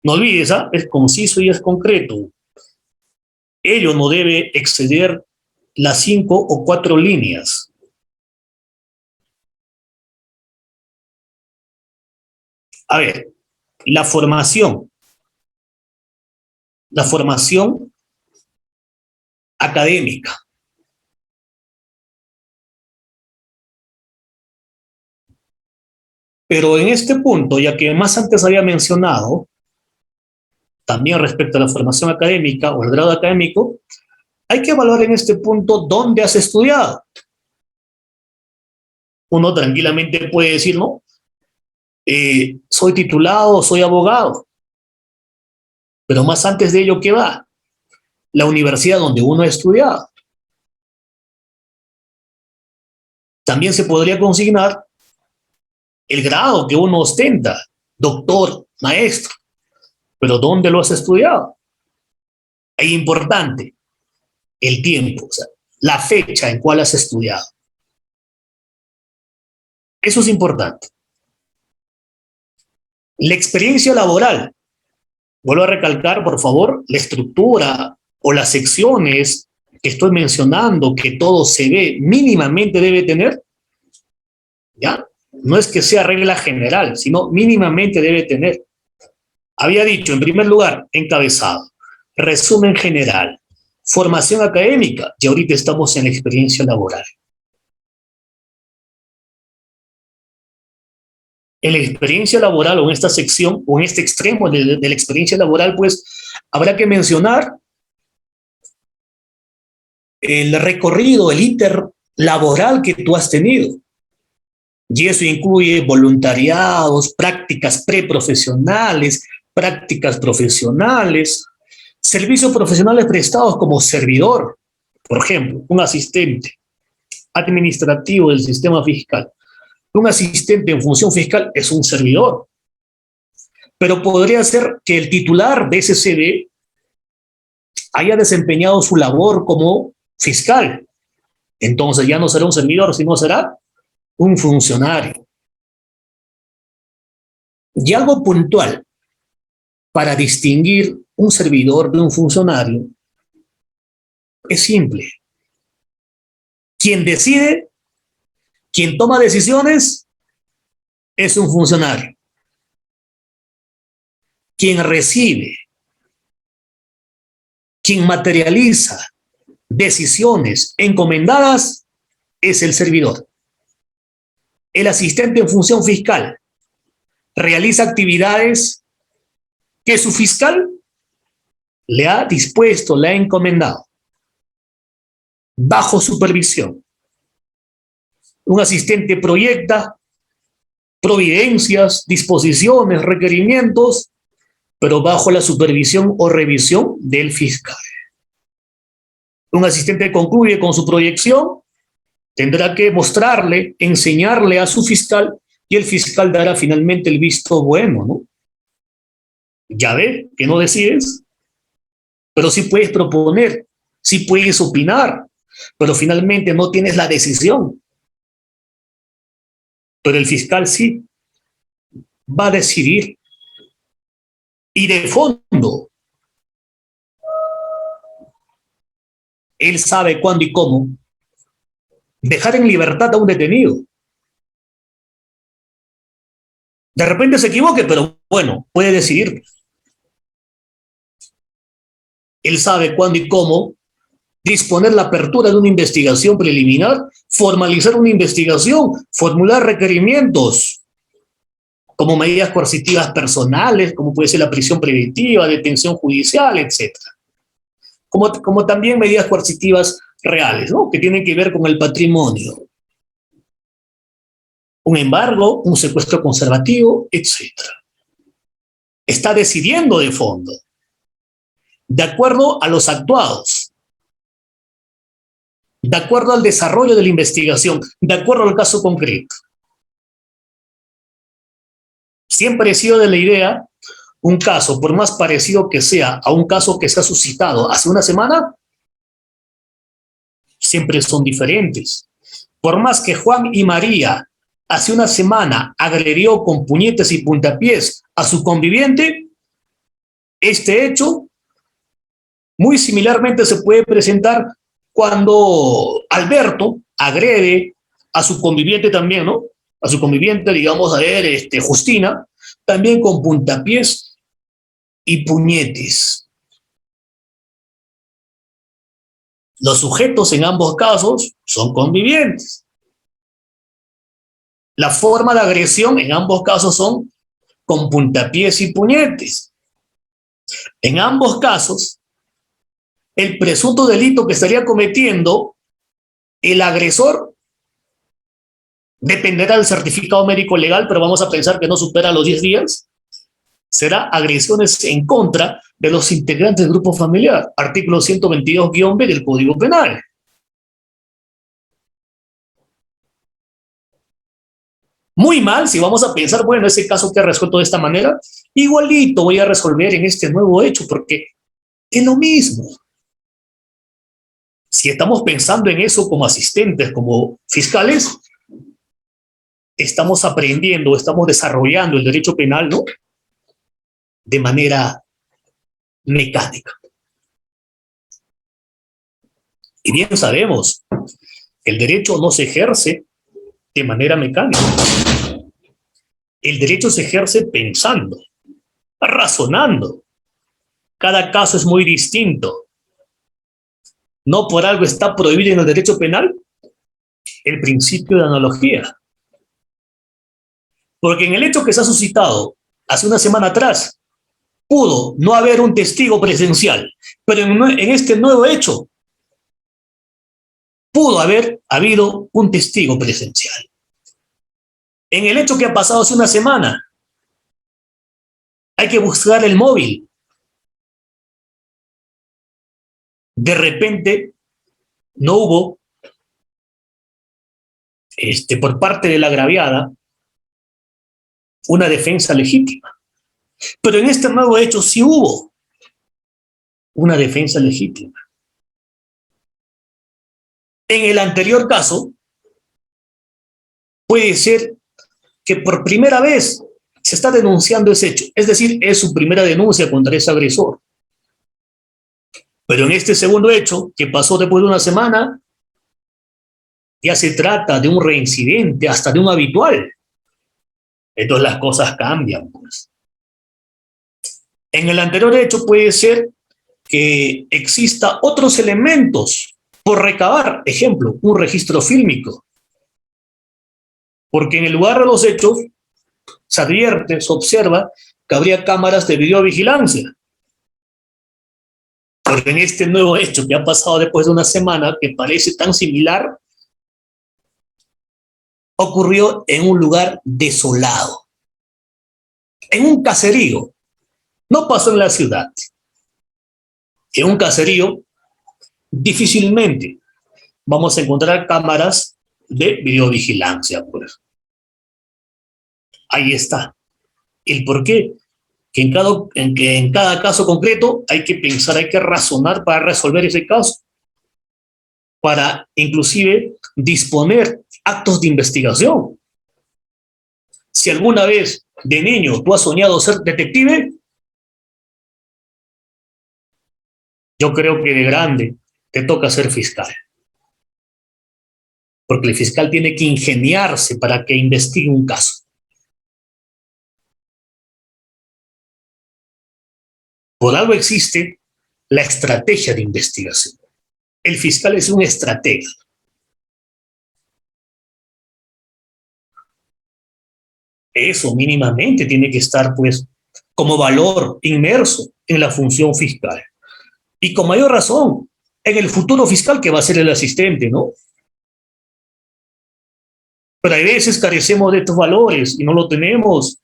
No olvides, ¿ah? Es conciso y es concreto. Ello no debe exceder las 5 o 4 líneas. A ver, la formación académica. Pero en este punto, ya que más antes había mencionado, también respecto a la formación académica o el grado académico, hay que evaluar en este punto dónde has estudiado. Uno tranquilamente puede decir, ¿no? Soy titulado, soy abogado. Pero más antes de ello, ¿qué va? La universidad donde uno ha estudiado. También se podría consignar el grado que uno ostenta, doctor, maestro. Pero ¿dónde lo has estudiado? Es importante el tiempo, o sea, la fecha en cual has estudiado. Eso es importante. La experiencia laboral. Vuelvo a recalcar, por favor, la estructura o las secciones que estoy mencionando, que todo se ve, mínimamente debe tener, ¿ya? No es que sea regla general, sino mínimamente debe tener. Había dicho, en primer lugar, encabezado, resumen general, formación académica, y ahorita estamos en la experiencia laboral. En la experiencia laboral o en esta sección o en este extremo de la experiencia laboral, pues habrá que mencionar el recorrido, el interlaboral que tú has tenido. Y eso incluye voluntariados, prácticas preprofesionales, prácticas profesionales, servicios profesionales prestados como servidor, por ejemplo, un asistente administrativo del sistema fiscal. Un asistente en función fiscal es un servidor, pero podría ser que el titular de ese CD haya desempeñado su labor como fiscal. Entonces ya no será un servidor, sino será un funcionario. Y algo puntual para distinguir un servidor de un funcionario es simple. Quien decide, quien toma decisiones, es un funcionario. Quien recibe, quien materializa decisiones encomendadas es el servidor. El asistente en función fiscal realiza actividades que su fiscal le ha dispuesto, le ha encomendado, bajo supervisión. Un asistente proyecta providencias, disposiciones, requerimientos, pero bajo la supervisión o revisión del fiscal. Un asistente concluye con su proyección, tendrá que mostrarle, enseñarle a su fiscal, y el fiscal dará finalmente el visto bueno, ¿no? Ya ve que no decides, pero sí puedes proponer, sí puedes opinar, pero finalmente no tienes la decisión. Pero el fiscal sí va a decidir. Y de fondo, él sabe cuándo y cómo dejar en libertad a un detenido. De repente se equivoque, pero bueno, puede decidir. Él sabe cuándo y cómo disponer la apertura de una investigación preliminar, formalizar una investigación, formular requerimientos como medidas coercitivas personales, como puede ser la prisión preventiva, detención judicial, etcétera. Como también medidas coercitivas reales, ¿no? Que tienen que ver con el patrimonio. Un embargo, un secuestro conservativo, etcétera. Está decidiendo de fondo, de acuerdo a los actuados, de acuerdo al desarrollo de la investigación, de acuerdo al caso concreto. Siempre he sido de la idea, un caso, por más parecido que sea a un caso que se ha suscitado hace una semana, siempre son diferentes. Por más que Juan y María hace una semana agredió con puñetes y puntapiés a su conviviente, este hecho muy similarmente se puede presentar cuando Alberto agrede a su conviviente también, ¿no? A su conviviente, digamos, a ver, Justina, también con puntapiés y puñetes. Los sujetos en ambos casos son convivientes. La forma de agresión en ambos casos son con puntapiés y puñetes. En ambos casos, el presunto delito que estaría cometiendo el agresor dependerá del certificado médico legal, pero vamos a pensar que no supera los 10 días, será agresiones en contra de los integrantes del grupo familiar, artículo 122-B del Código Penal. Muy mal si vamos a pensar, bueno, ese caso que ha resuelto de esta manera, igualito voy a resolver en este nuevo hecho, porque es lo mismo. Si estamos pensando en eso como asistentes, como fiscales, estamos aprendiendo, estamos desarrollando el derecho penal, ¿no? De manera mecánica. Y bien sabemos que el derecho no se ejerce de manera mecánica. El derecho se ejerce pensando, razonando. Cada caso es muy distinto. No por algo está prohibido en el derecho penal el principio de analogía. Porque en el hecho que se ha suscitado hace una semana atrás, pudo no haber un testigo presencial, pero en este nuevo hecho pudo haber habido un testigo presencial. En el hecho que ha pasado hace una semana, hay que buscar el móvil. De repente, no hubo, por parte de la agraviada, una defensa legítima. Pero en este nuevo hecho sí hubo una defensa legítima. En el anterior caso, puede ser que por primera vez se está denunciando ese hecho, es decir, es su primera denuncia contra ese agresor. Pero en este segundo hecho, que pasó después de una semana, ya se trata de un reincidente, hasta de un habitual. Entonces las cosas cambian, pues. En el anterior hecho puede ser que exista otros elementos por recabar, ejemplo, un registro fílmico. Porque en el lugar de los hechos se advierte, se observa que habría cámaras de videovigilancia. Pero en este nuevo hecho que ha pasado después de una semana, que parece tan similar, ocurrió en un lugar desolado, en un caserío. No pasó en la ciudad. En un caserío, difícilmente vamos a encontrar cámaras de videovigilancia, pues. Ahí está. ¿El por qué? Que en cada caso concreto hay que pensar, hay que razonar para resolver ese caso, para inclusive disponer actos de investigación. Si alguna vez de niño tú has soñado ser detective, yo creo que de grande te toca ser fiscal. Porque el fiscal tiene que ingeniarse para que investigue un caso. Por algo existe la estrategia de investigación. El fiscal es un estratega. Eso mínimamente tiene que estar, pues, como valor inmerso en la función fiscal. Y con mayor razón, en el futuro fiscal que va a ser el asistente, ¿no? Pero hay veces carecemos de estos valores y no lo tenemos.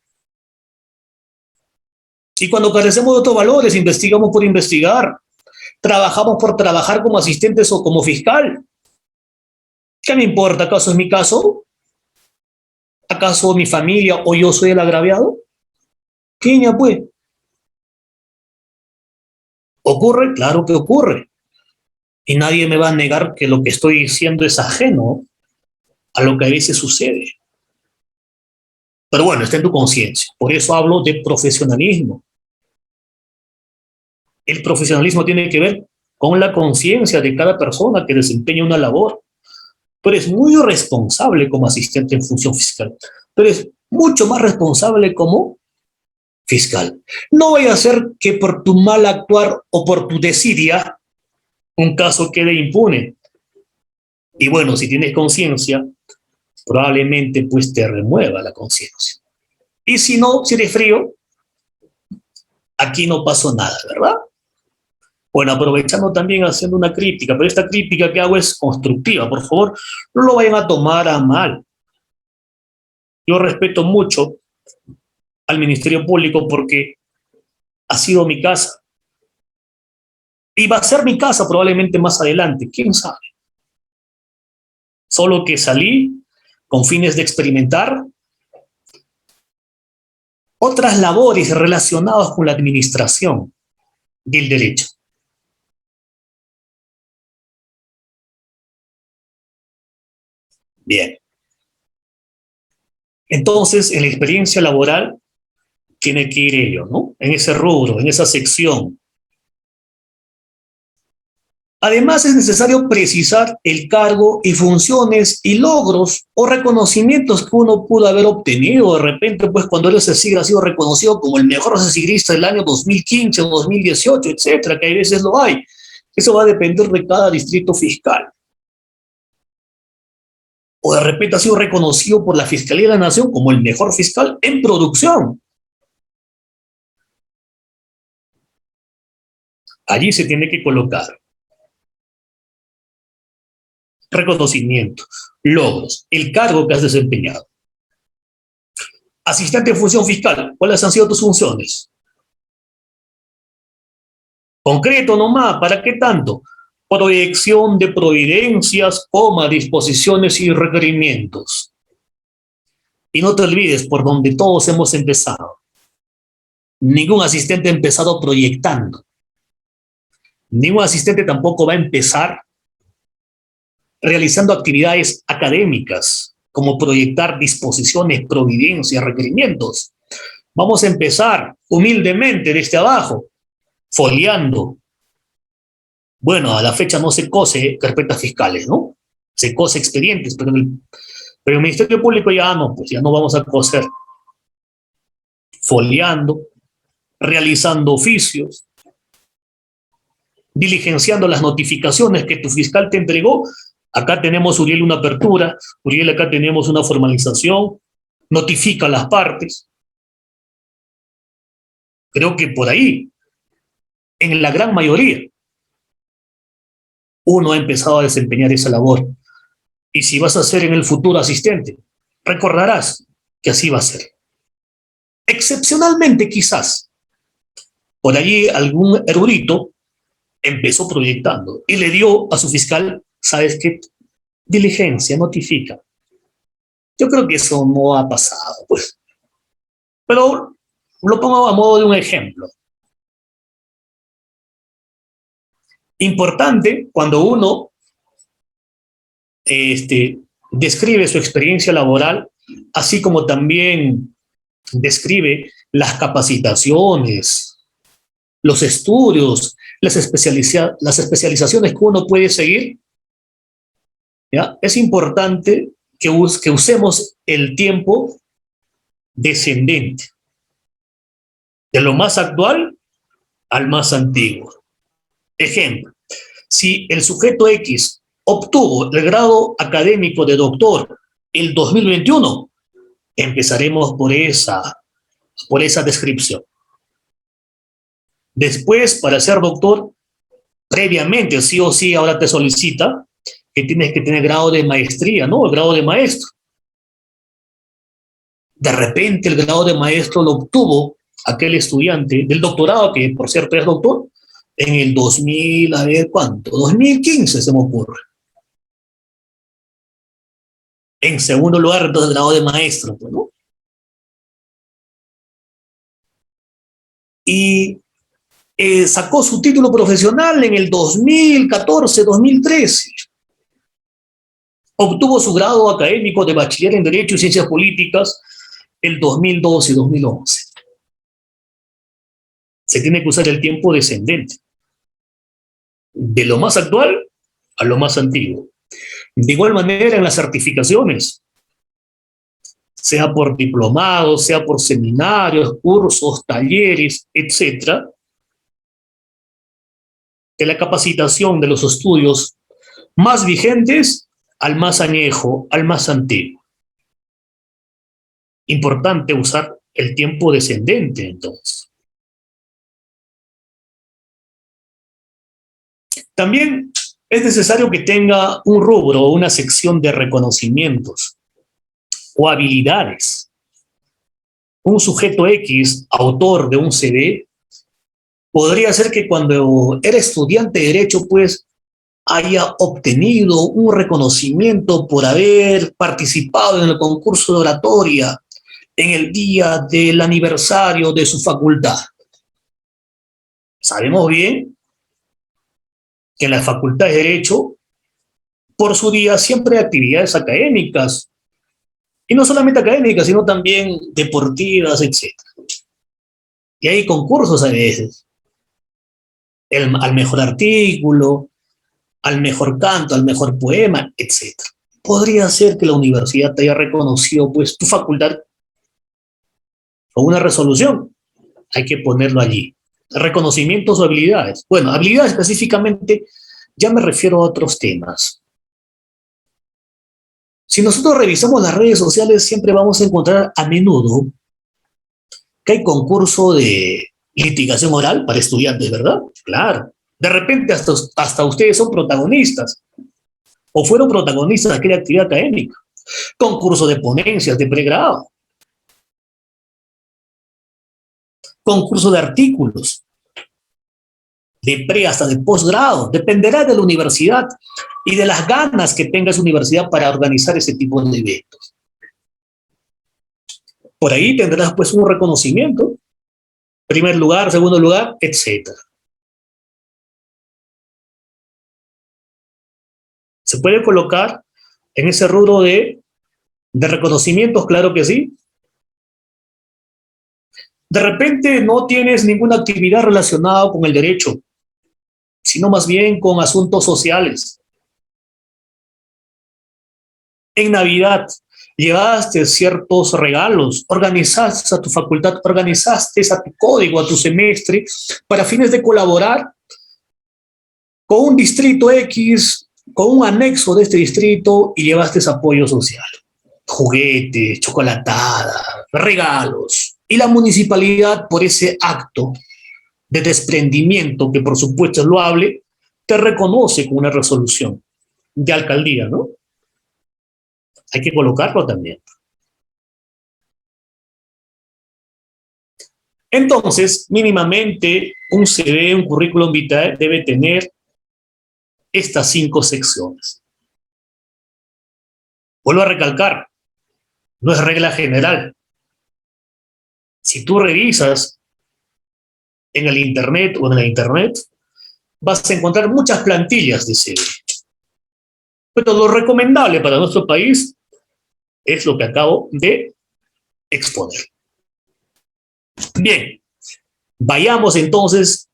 Y cuando carecemos de estos valores, investigamos por investigar, trabajamos por trabajar como asistentes o como fiscal. ¿Qué me importa? ¿Acaso es mi caso? ¿Acaso mi familia o yo soy el agraviado? ¿Qué ya pues? ¿Ocurre? Claro que ocurre. Y nadie me va a negar que lo que estoy diciendo es ajeno a lo que a veces sucede. Pero bueno, está en tu conciencia. Por eso hablo de profesionalismo. El profesionalismo tiene que ver con la conciencia de cada persona que desempeña una labor. Tú eres muy responsable como asistente en función fiscal. Tú eres mucho más responsable como fiscal. No vaya a ser que por tu mal actuar o por tu desidia un caso quede impune. Y bueno, si tienes conciencia, probablemente pues te remueva la conciencia. Y si no, si eres frío, aquí no pasó nada, ¿verdad? Bueno, aprovechando también haciendo una crítica, pero esta crítica que hago es constructiva, por favor, no lo vayan a tomar a mal. Yo respeto mucho al Ministerio Público porque ha sido mi casa. Y va a ser mi casa probablemente más adelante, quién sabe. Solo que salí con fines de experimentar otras labores relacionadas con la administración del derecho. Bien. Entonces, en la experiencia laboral tiene que ir ello, ¿no? En ese rubro, en esa sección. Además, es necesario precisar el cargo y funciones y logros o reconocimientos que uno pudo haber obtenido de repente, pues cuando el CECIG ha sido reconocido como el mejor CECIGrista del año 2015 o 2018, etcétera, que a veces lo hay. Eso va a depender de cada distrito fiscal. O de repente ha sido reconocido por la Fiscalía de la Nación como el mejor fiscal en producción. Allí se tiene que colocar reconocimiento, logros, el cargo que has desempeñado. Asistente de función fiscal, ¿cuáles han sido tus funciones? Concreto nomás, ¿para qué tanto? Proyección de providencias, disposiciones y requerimientos. Y no te olvides por donde todos hemos empezado. Ningún asistente ha empezado proyectando. Ningún asistente tampoco va a empezar realizando actividades académicas, como proyectar disposiciones, providencias, requerimientos. Vamos a empezar humildemente desde abajo, foliando. Bueno, a la fecha no se cose carpetas fiscales, ¿no? Se cose expedientes, pero el Ministerio Público ya no, pues ya no vamos a coser. Foliando, realizando oficios, diligenciando las notificaciones que tu fiscal te entregó. Acá tenemos, Uriel, una apertura, Uriel, acá tenemos una formalización, notifica a las partes. Creo que por ahí, en la gran mayoría, uno ha empezado a desempeñar esa labor. Y si vas a ser en el futuro asistente, recordarás que así va a ser. Excepcionalmente, quizás, por allí algún erudito empezó proyectando y le dio a su fiscal, ¿sabes qué? Diligencia, notifica. Yo creo que eso no ha pasado, pues. Pero lo pongo a modo de un ejemplo. Importante cuando uno describe su experiencia laboral, así como también describe las capacitaciones, los estudios, las especializaciones que uno puede seguir. ¿Ya? Es importante que usemos el tiempo descendente, de lo más actual al más antiguo. Ejemplo, si el sujeto X obtuvo el grado académico de doctor el 2021, empezaremos por esa descripción. Después, para ser doctor, previamente, sí o sí, ahora te solicita que tienes que tener grado de maestría, ¿no? El grado de maestro. De repente, el grado de maestro lo obtuvo aquel estudiante del doctorado, que por cierto es doctor, en el 2000, a ver cuánto, 2015 se me ocurre. En segundo lugar, entonces, el grado de maestro, ¿no? Y sacó su título profesional en el 2014, 2013. Obtuvo su grado académico de bachiller en Derecho y Ciencias Políticas el 2012 y 2011. Se tiene que usar el tiempo descendente, de lo más actual a lo más antiguo. De igual manera en las certificaciones, sea por diplomados, sea por seminarios, cursos, talleres, etc., de la capacitación de los estudios más vigentes al más añejo, al más antiguo. Importante usar el tiempo descendente, entonces. También es necesario que tenga un rubro o una sección de reconocimientos o habilidades. Un sujeto X, autor de un CD, podría ser que cuando era estudiante de Derecho, pues, haya obtenido un reconocimiento por haber participado en el concurso de oratoria en el día del aniversario de su facultad. Sabemos bien que en la Facultad de Derecho, por su día, siempre hay actividades académicas, y no solamente académicas, sino también deportivas, etc. Y hay concursos a veces, al mejor artículo, al mejor canto, al mejor poema, etc. Podría ser que la universidad te haya reconocido, pues, tu facultad con una resolución. Hay que ponerlo allí. Reconocimientos o habilidades. Bueno, habilidades específicamente, ya me refiero a otros temas. Si nosotros revisamos las redes sociales, siempre vamos a encontrar a menudo que hay concurso de litigación oral para estudiantes, ¿verdad? Claro. De repente hasta ustedes son protagonistas o fueron protagonistas de aquella actividad académica. Concurso de ponencias de pregrado. Concurso de artículos. De pre hasta de posgrado. Dependerá de la universidad y de las ganas que tenga esa universidad para organizar ese tipo de eventos. Por ahí tendrás pues un reconocimiento, primer lugar, segundo lugar, etc. Se puede colocar en ese rubro de reconocimientos, claro que sí. De repente no tienes ninguna actividad relacionada con el derecho, sino más bien con asuntos sociales. En Navidad llevaste ciertos regalos, organizaste a tu facultad, organizaste a tu código, a tu semestre, para fines de colaborar con un distrito X, con un anexo de este distrito y llevaste ese apoyo social. Juguetes, chocolatada, regalos. Y la municipalidad, por ese acto de desprendimiento, que por supuesto es loable, te reconoce con una resolución de alcaldía, ¿no? Hay que colocarlo también. Entonces, mínimamente, un CV, un currículum vitae, debe tener estas 5 secciones. Vuelvo a recalcar, no es regla general. Si tú revisas en el Internet o en la Internet, vas a encontrar muchas plantillas de CV. Pero lo recomendable para nuestro país es lo que acabo de exponer. Bien, vayamos entonces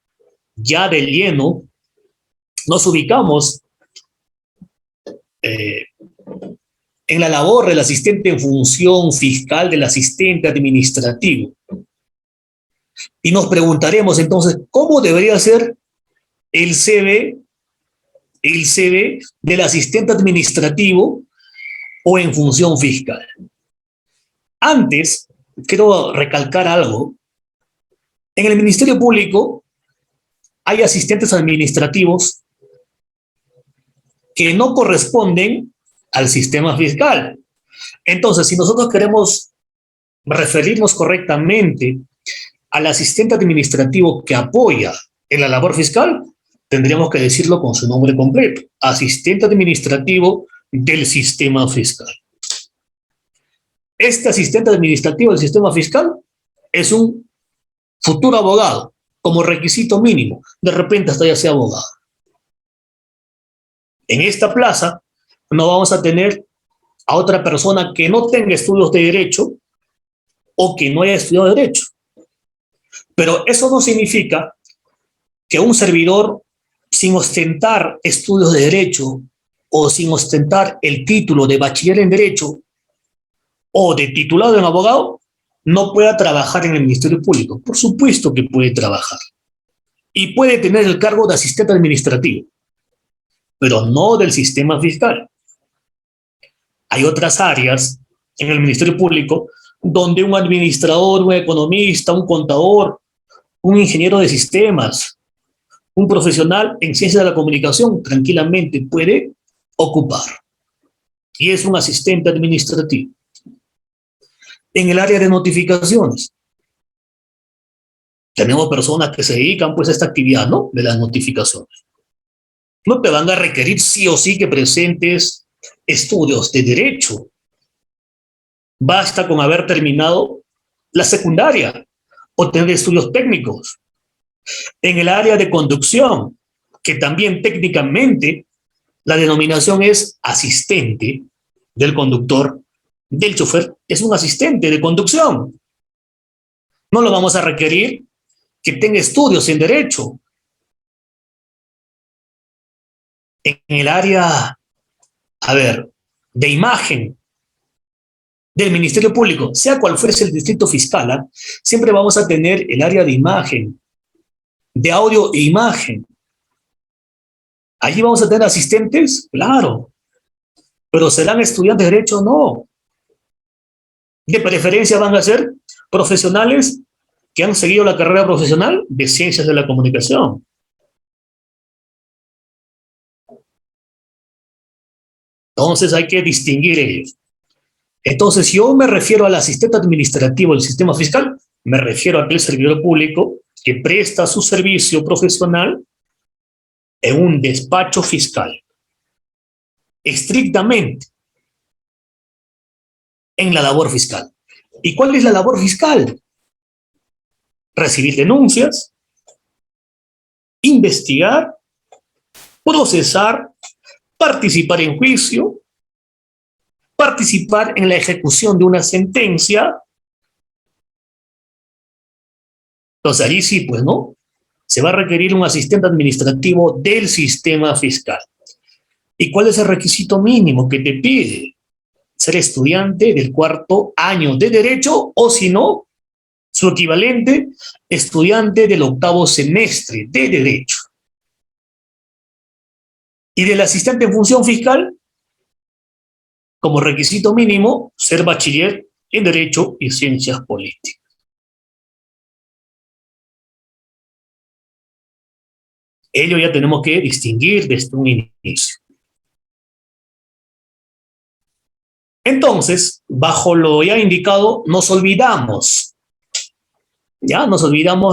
ya de lleno, nos ubicamos en la labor del asistente en función fiscal, del asistente administrativo. Y nos preguntaremos entonces, ¿cómo debería ser el CV del asistente administrativo o en función fiscal? Antes, quiero recalcar algo. En el Ministerio Público hay asistentes administrativos que no corresponden al sistema fiscal. Entonces, si nosotros queremos referirnos correctamente al asistente administrativo que apoya en la labor fiscal, tendríamos que decirlo con su nombre completo: asistente administrativo del sistema fiscal. Este asistente administrativo del sistema fiscal es un futuro abogado, como requisito mínimo, de repente hasta ya sea abogado. En esta plaza no vamos a tener a otra persona que no tenga estudios de derecho o que no haya estudiado derecho. Pero eso no significa que un servidor sin ostentar estudios de derecho o sin ostentar el título de bachiller en derecho o de titulado en abogado no pueda trabajar en el Ministerio Público. Por supuesto que puede trabajar y puede tener el cargo de asistente administrativo, pero no del sistema fiscal. Hay otras áreas en el Ministerio Público donde un administrador, un economista, un contador, un ingeniero de sistemas, un profesional en ciencia de la comunicación tranquilamente puede ocupar. Y es un asistente administrativo. En el área de notificaciones, tenemos personas que se dedican pues a esta actividad, ¿no?, de las notificaciones. No te van a requerir sí o sí que presentes estudios de derecho. Basta con haber terminado la secundaria o tener estudios técnicos. En el área de conducción, que también técnicamente la denominación es asistente del conductor, del chofer, es un asistente de conducción. No lo vamos a requerir que tenga estudios en derecho. En el área, de imagen del Ministerio Público, sea cual fuese el distrito fiscal, siempre vamos a tener el área de imagen, de audio e imagen. Allí vamos a tener asistentes, claro, pero ¿serán estudiantes de derecho? No. De preferencia van a ser profesionales que han seguido la carrera profesional de ciencias de la comunicación. Entonces hay que distinguir ellos. Entonces, si yo me refiero al asistente administrativo del sistema fiscal, me refiero a aquel servidor público que presta su servicio profesional en un despacho fiscal, estrictamente en la labor fiscal. ¿Y cuál es la labor fiscal? Recibir denuncias, investigar, procesar, participar en juicio, participar en la ejecución de una sentencia. Entonces, allí sí, pues, ¿no? Se va a requerir un asistente administrativo del sistema fiscal. ¿Y cuál es el requisito mínimo que te pide? Ser estudiante del 4º año de Derecho o, si no, su equivalente, estudiante del 8º semestre de Derecho. Y del asistente en función fiscal, como requisito mínimo, ser bachiller en Derecho y Ciencias Políticas. Ello ya tenemos que distinguir desde un inicio. Entonces, bajo lo ya indicado, nos olvidamos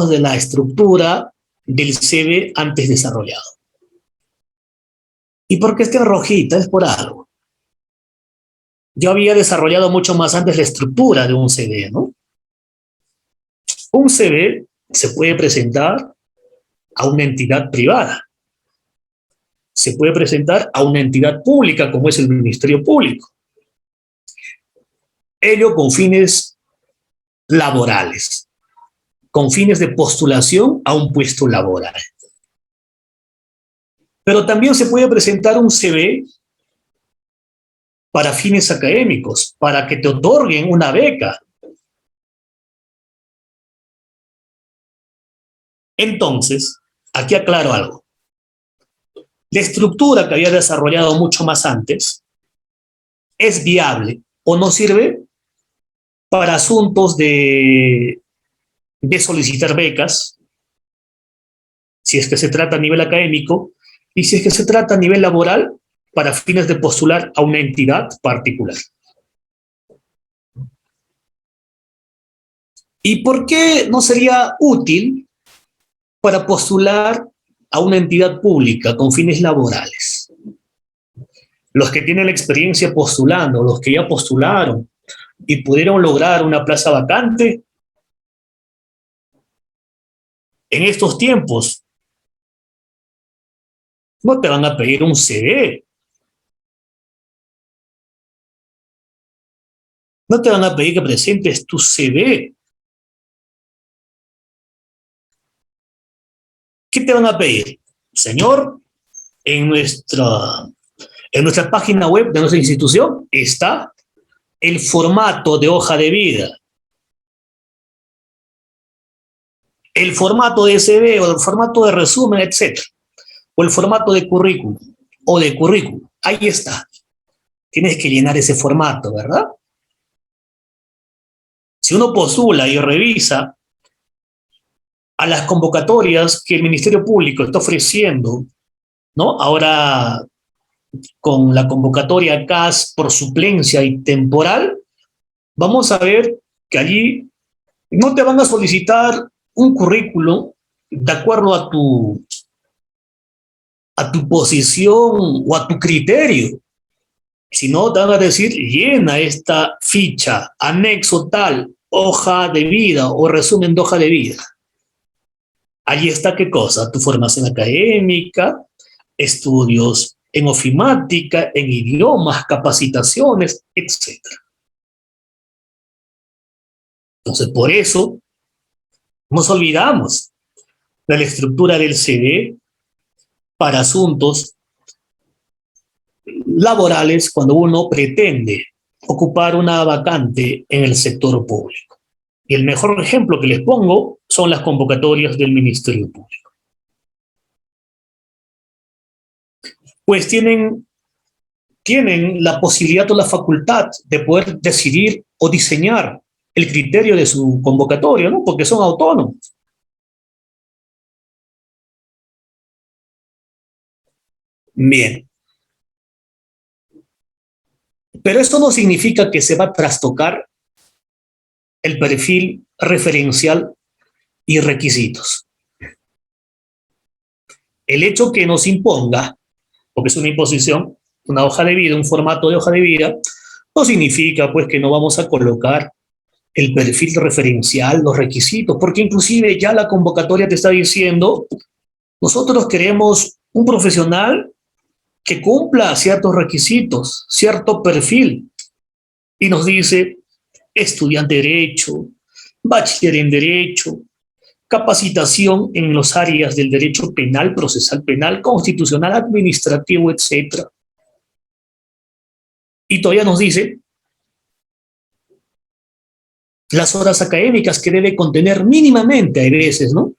de la estructura del CV antes desarrollado. ¿Y por qué está en rojita? Es por algo. Yo había desarrollado mucho más antes la estructura de un CV, ¿no? Un CV se puede presentar a una entidad privada, se puede presentar a una entidad pública como es el Ministerio Público. Ello con fines laborales, con fines de postulación a un puesto laboral. Pero también se puede presentar un CV para fines académicos, para que te otorguen una beca. Entonces, aquí aclaro algo. La estructura que había desarrollado mucho más antes es viable o no sirve para asuntos de solicitar becas, si es que se trata a nivel académico, y si es que se trata a nivel laboral, para fines de postular a una entidad particular. ¿Y por qué no sería útil para postular a una entidad pública con fines laborales? Los que tienen la experiencia postulando, los que ya postularon y pudieron lograr una plaza vacante, en estos tiempos no te van a pedir un CV, no te van a pedir que presentes tu CV. ¿Qué te van a pedir? Señor, en nuestra página web de nuestra institución está el formato de hoja de vida, el formato de CV o el formato de resumen, etc. O el formato de currículum o de currículum. Ahí está. Tienes que llenar ese formato, ¿verdad? Si uno postula y revisa a las convocatorias que el Ministerio Público está ofreciendo, ¿no? Ahora con la convocatoria CAS por suplencia y temporal, vamos a ver que allí no te van a solicitar un currículum de acuerdo a tu posición o a tu criterio, sino te van a decir, llena esta ficha, anexo tal, hoja de vida o resumen de hoja de vida. Allí está qué cosa, tu formación académica, estudios en ofimática, en idiomas, capacitaciones, etc. Entonces, por eso nos olvidamos de la estructura del CV para asuntos laborales cuando uno pretende ocupar una vacante en el sector público. Y el mejor ejemplo que les pongo son las convocatorias del Ministerio Público. Pues tienen la posibilidad o la facultad de poder decidir o diseñar el criterio de su convocatoria, ¿no? Porque son autónomos. Bien. Pero esto no significa que se va a trastocar el perfil referencial y requisitos. El hecho que nos imponga, porque es una imposición, una hoja de vida, un formato de hoja de vida, no significa pues que no vamos a colocar el perfil referencial, los requisitos, porque inclusive ya la convocatoria te está diciendo, nosotros queremos un profesional que cumpla ciertos requisitos, cierto perfil, y nos dice estudiante de Derecho, bachiller en Derecho, capacitación en las áreas del derecho penal, procesal penal, constitucional, administrativo, etc. Y todavía nos dice las horas académicas que debe contener mínimamente, hay veces, ¿no?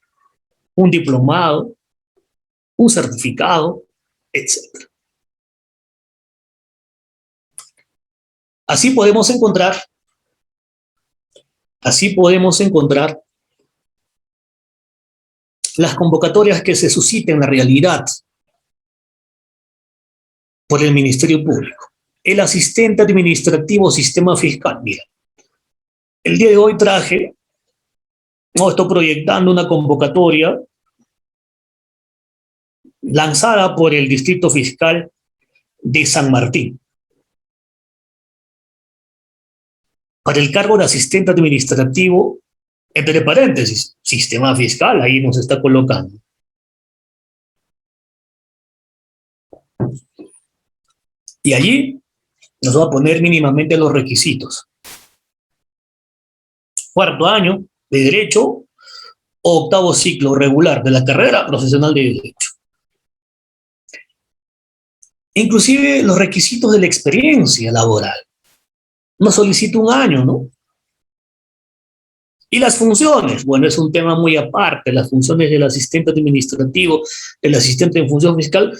Un diplomado, un certificado, etc. Así podemos encontrar, así podemos encontrar las convocatorias que se susciten en la realidad por el Ministerio Público. El asistente administrativo sistema fiscal. Mira, el día de hoy traje, no, estoy proyectando una convocatoria lanzada por el Distrito Fiscal de San Martín para el cargo de asistente administrativo, entre paréntesis, sistema fiscal, ahí nos está colocando. Y allí nos va a poner mínimamente los requisitos. Cuarto año de Derecho o octavo ciclo regular de la carrera profesional de Derecho. Inclusive los requisitos de la experiencia laboral. No solicito un año, ¿no? Y las funciones, bueno, es un tema muy aparte, las funciones del asistente administrativo, del asistente en función fiscal,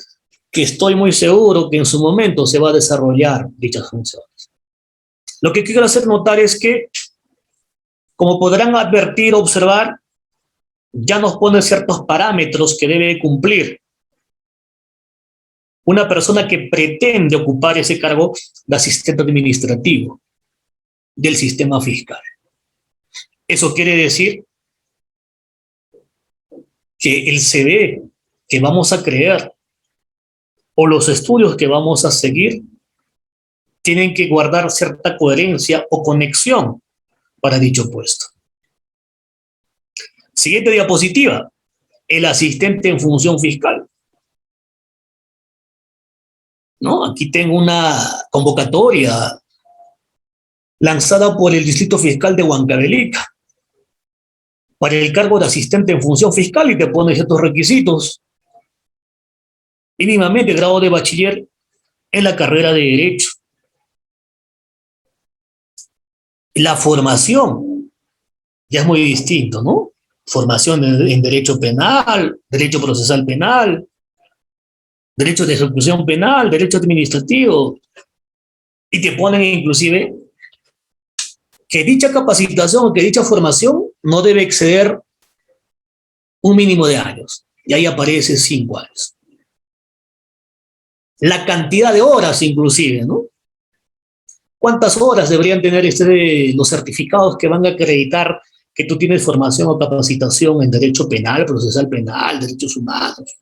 que estoy muy seguro que en su momento se va a desarrollar dichas funciones. Lo que quiero hacer notar es que, como podrán advertir o observar, ya nos pone ciertos parámetros que debe cumplir una persona que pretende ocupar ese cargo de asistente administrativo del sistema fiscal. Eso quiere decir que el CV que vamos a crear o los estudios que vamos a seguir tienen que guardar cierta coherencia o conexión para dicho puesto. Siguiente diapositiva, el asistente en función fiscal. ¿No? Aquí tengo una convocatoria lanzada por el Distrito Fiscal de Huancavelica para el cargo de asistente en función fiscal y te pone ciertos requisitos. Mínimamente grado de bachiller en la carrera de Derecho. La formación ya es muy distinto, ¿no? Formación en Derecho Penal, Derecho Procesal Penal, Derecho de Ejecución Penal, Derecho Administrativo. Y te ponen inclusive que dicha capacitación o que dicha formación no debe exceder un mínimo de años. Y ahí aparece 5 años. La cantidad de horas inclusive, ¿no? ¿Cuántas horas deberían tener los certificados que van a acreditar que tú tienes formación o capacitación en Derecho Penal, Procesal Penal, Derechos Humanos?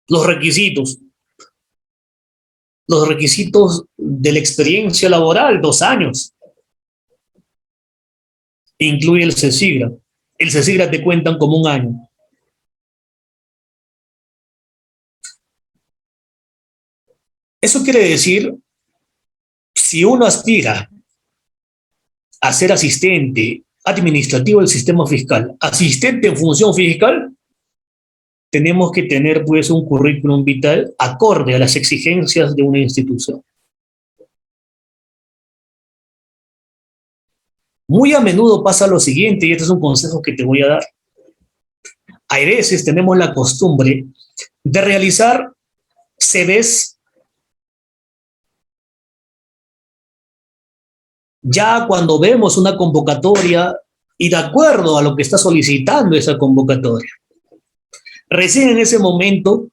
Los requisitos. Los requisitos de la experiencia laboral, 2 años. Incluye el CECIGRA. El CECIGRA te cuentan como 1 año. Eso quiere decir, si uno aspira a ser asistente administrativo del sistema fiscal, asistente en función fiscal, tenemos que tener pues un currículum vital acorde a las exigencias de una institución. Muy a menudo pasa lo siguiente, y este es un consejo que te voy a dar. A veces tenemos la costumbre de realizar CVs ya cuando vemos una convocatoria y de acuerdo a lo que está solicitando esa convocatoria. Recién en ese momento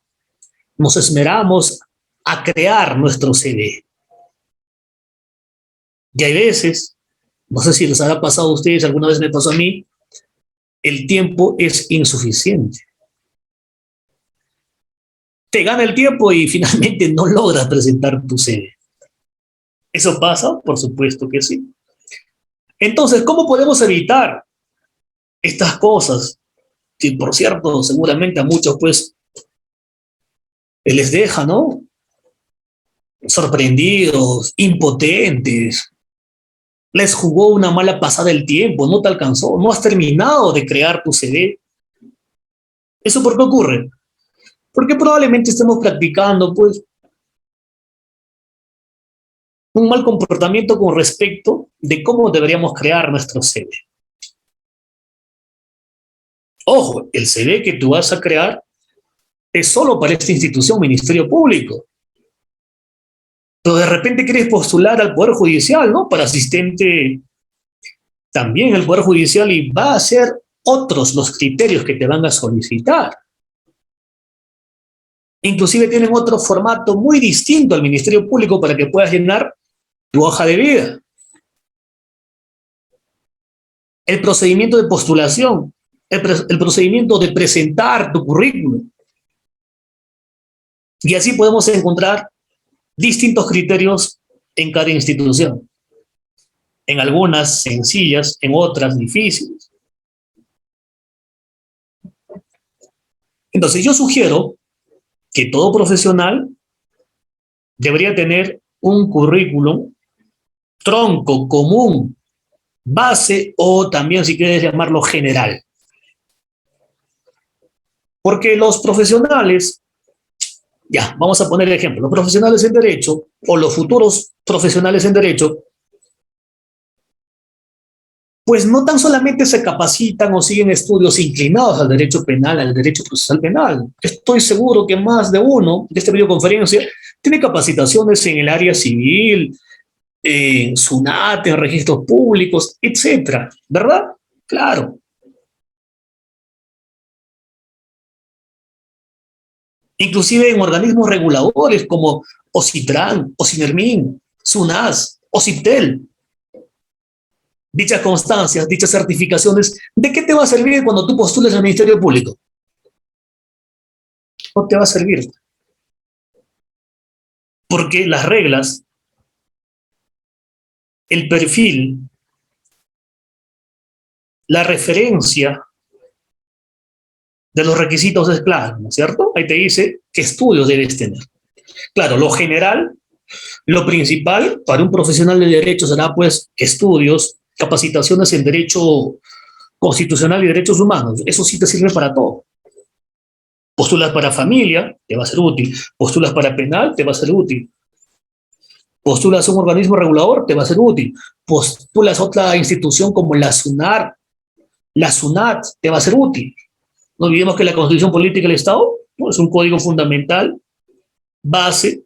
nos esmeramos a crear nuestro CV. Y hay veces, no sé si les habrá pasado a ustedes, alguna vez me pasó a mí, el tiempo es insuficiente. Te gana el tiempo y finalmente no logras presentar tu CV. ¿Eso pasa? Por supuesto que sí. Entonces, ¿cómo podemos evitar estas cosas? Que, por cierto, seguramente a muchos, pues, les deja, ¿no? Sorprendidos, impotentes. Les jugó una mala pasada el tiempo, no te alcanzó, no has terminado de crear tu CV. ¿Eso por qué ocurre? Porque probablemente estemos practicando, pues, un mal comportamiento con respecto de cómo deberíamos crear nuestro CV. Ojo, el CV que tú vas a crear es solo para esta institución, Ministerio Público. Pero de repente quieres postular al Poder Judicial, ¿no? Para asistente también el Poder Judicial y va a ser otros los criterios que te van a solicitar. Inclusive tienen otro formato muy distinto al Ministerio Público para que puedas llenar tu hoja de vida. El procedimiento de postulación, el procedimiento de presentar tu currículum. Y así podemos encontrar distintos criterios en cada institución. En algunas sencillas, en otras difíciles. Entonces yo sugiero que todo profesional debería tener un currículum tronco, común, base o también si quieres llamarlo general. Porque los profesionales, ya, vamos a poner el ejemplo, los profesionales en derecho o los futuros profesionales en derecho, pues no tan solamente se capacitan o siguen estudios inclinados al derecho penal, al derecho procesal penal. Estoy seguro que más de uno de esta videoconferencia tiene capacitaciones en el área civil, en SUNAT, en registros públicos, etcétera, ¿verdad? Claro. Inclusive en organismos reguladores como OCITRAN, OCINERMIN, SUNAS, OCIPTEL. Dichas constancias, dichas certificaciones, ¿de qué te va a servir cuando tú postules al Ministerio Público? No te va a servir. Porque las reglas, el perfil, la referencia de los requisitos es claro, ¿no es cierto? Ahí te dice qué estudios debes tener. Claro, lo general, lo principal para un profesional de derecho será pues estudios, capacitaciones en derecho constitucional y derechos humanos. Eso sí te sirve para todo. Postulas para familia, te va a ser útil. Postulas para penal, te va a ser útil. Postulas a un organismo regulador, te va a ser útil. Postulas a otra institución como la SUNAR, la SUNAT, te va a ser útil. No olvidemos que la Constitución Política del Estado, ¿no?, es un código fundamental, base,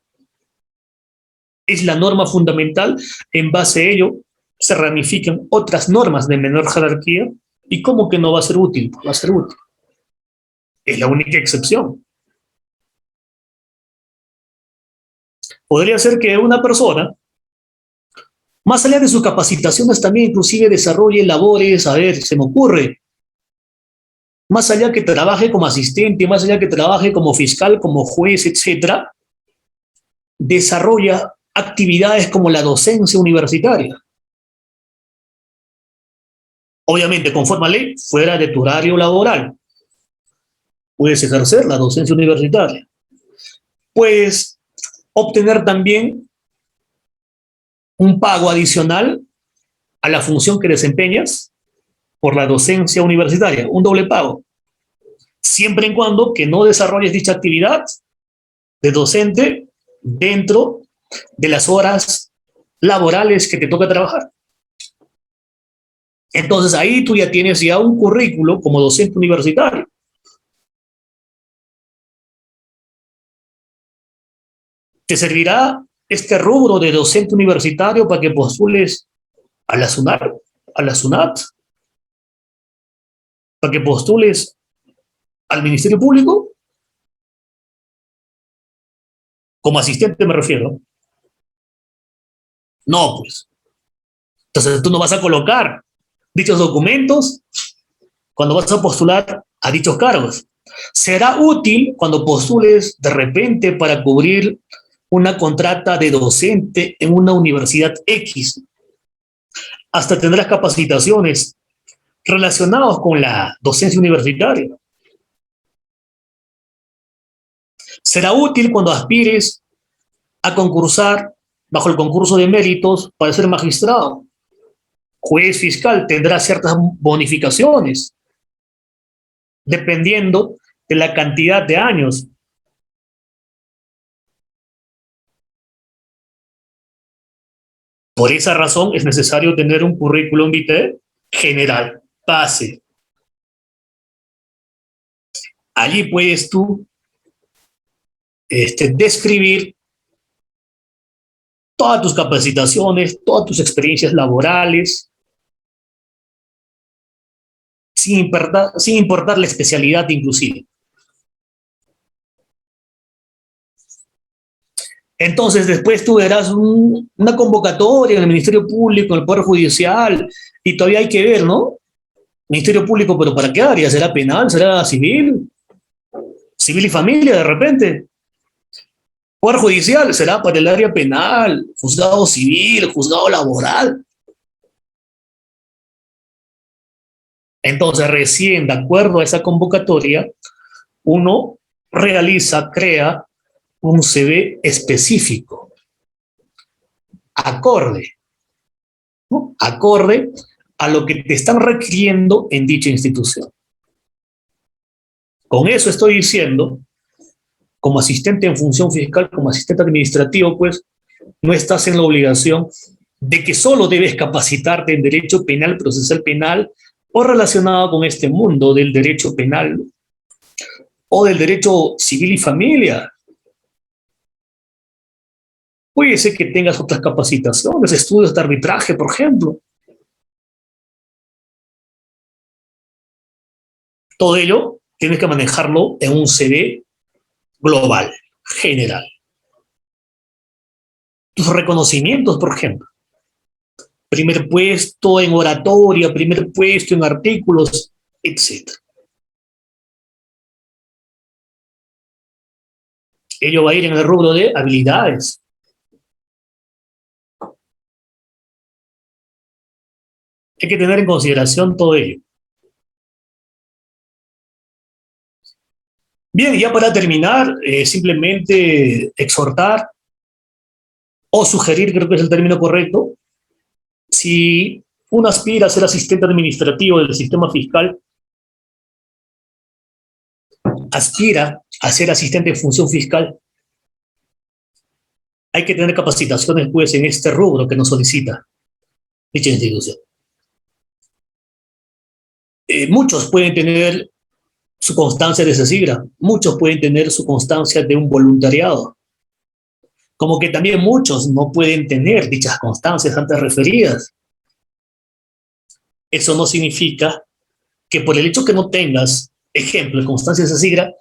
es la norma fundamental. En base a ello se ramifican otras normas de menor jerarquía. ¿Y cómo que no va a ser útil? Va a ser útil. Es la única excepción. Podría ser que una persona, más allá de sus capacitaciones, también inclusive desarrolle labores, a ver, se me ocurre, más allá que trabaje como asistente, más allá que trabaje como fiscal, como juez, etcétera, desarrolla actividades como la docencia universitaria. Obviamente, conforme a ley, fuera de tu horario laboral, puedes ejercer la docencia universitaria. Puedes obtener también un pago adicional a la función que desempeñas por la docencia universitaria, un doble pago, siempre y cuando que no desarrolles dicha actividad de docente dentro de las horas laborales que te toca trabajar. Entonces ahí tú ya tienes ya un currículo como docente universitario. ¿Te servirá este rubro de docente universitario para que postules a la SUNAT, a la SUNAT, para que postules al Ministerio Público? Como asistente me refiero. No, pues. Entonces tú no vas a colocar dichos documentos cuando vas a postular a dichos cargos. Será útil cuando postules de repente para cubrir una contrata de docente en una universidad X. Hasta tendrás capacitaciones relacionadas con la docencia universitaria. Será útil cuando aspires a concursar bajo el concurso de méritos para ser magistrado. Juez fiscal tendrá ciertas bonificaciones dependiendo de la cantidad de años. Por esa razón es necesario tener un currículum vitae general, base. Allí puedes tú describir todas tus capacitaciones, todas tus experiencias laborales, sin importar la especialidad inclusive. Entonces, después tú verás una convocatoria en el Ministerio Público, en el Poder Judicial, y todavía hay que ver, ¿no? Ministerio Público, ¿pero para qué área? ¿Será penal? ¿Será civil? ¿Civil y familia, de repente? Poder Judicial, ¿será para el área penal? ¿Juzgado civil? ¿Juzgado laboral? Entonces, recién, de acuerdo a esa convocatoria, uno crea un CV específico, acorde, ¿no? Acorde a lo que te están requiriendo en dicha institución. Con eso estoy diciendo, como asistente en función fiscal, como asistente administrativo, pues no estás en la obligación de que solo debes capacitarte en derecho penal, procesal penal o relacionado con este mundo del derecho penal o del derecho civil y familia. Puede ser que tengas otras capacitaciones, estudios de arbitraje, por ejemplo. Todo ello tienes que manejarlo en un CV global, general. Tus reconocimientos, por ejemplo. Primer puesto en oratoria, primer puesto en artículos, etc. Ello va a ir en el rubro de habilidades. Hay que tener en consideración todo ello. Bien, ya para terminar, simplemente exhortar o sugerir, creo que es el término correcto, si uno aspira a ser asistente administrativo del sistema fiscal, aspira a ser asistente de función fiscal, hay que tener capacitaciones pues en este rubro que nos solicita dicha institución. Muchos pueden tener su constancia de CECIGRA, muchos pueden tener su constancia de un voluntariado, como que también muchos no pueden tener dichas constancias antes referidas. Eso no significa que por el hecho que no tengas, ejemplo, constancia de CECIGRA,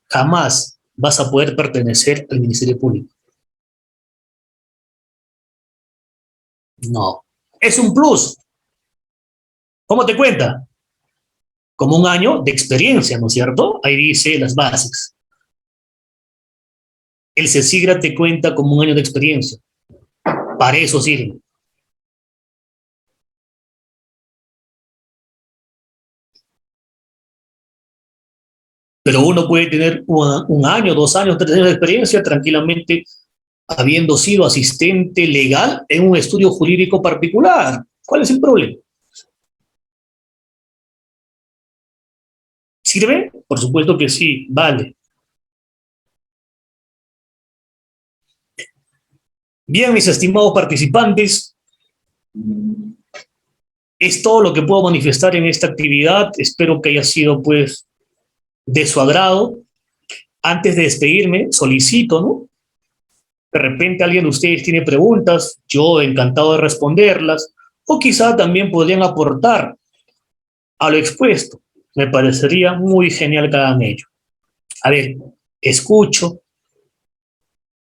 jamás vas a poder pertenecer al Ministerio Público. No. Es un plus. ¿Cómo te cuenta? Como un año de experiencia, ¿no es cierto? Ahí dice las bases. El CECIGRA te cuenta como un año de experiencia. Para eso sirve. Pero uno puede tener un año, 2 años, 3 años de experiencia tranquilamente habiendo sido asistente legal en un estudio jurídico particular. ¿Cuál es el problema? ¿Sirve? Por supuesto que sí, vale. Bien, mis estimados participantes, es todo lo que puedo manifestar en esta actividad. Espero que haya sido, pues, de su agrado. Antes de despedirme, solicito, ¿no? De repente alguien de ustedes tiene preguntas, yo encantado de responderlas, o quizá también podrían aportar a lo expuesto. Me parecería muy genial que hagan ello. A ver, escucho,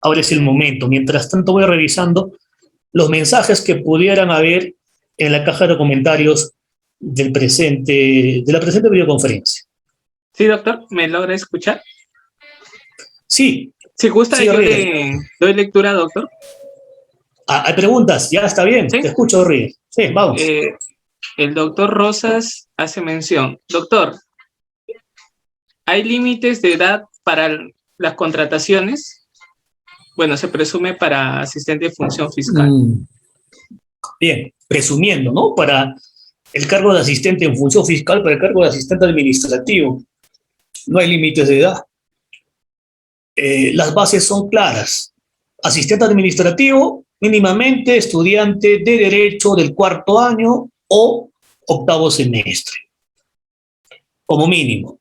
ahora es el momento. Mientras tanto voy revisando los mensajes que pudieran haber en la caja de comentarios de la presente videoconferencia. Sí, doctor, ¿me logra escuchar? Sí. Si gusta, sí, yo le doy lectura, doctor. Hay preguntas, ya está bien, ¿sí? Te escucho, Ríos. Sí, vamos. El doctor Rosas hace mención. Doctor, ¿hay límites de edad para las contrataciones? Bueno, se presume para asistente de función fiscal. Bien, presumiendo, ¿no? Para el cargo de asistente en función fiscal, para el cargo de asistente administrativo, no hay límites de edad. Las bases son claras. Asistente administrativo, mínimamente estudiante de derecho del 4º año o 8º semestre, como mínimo.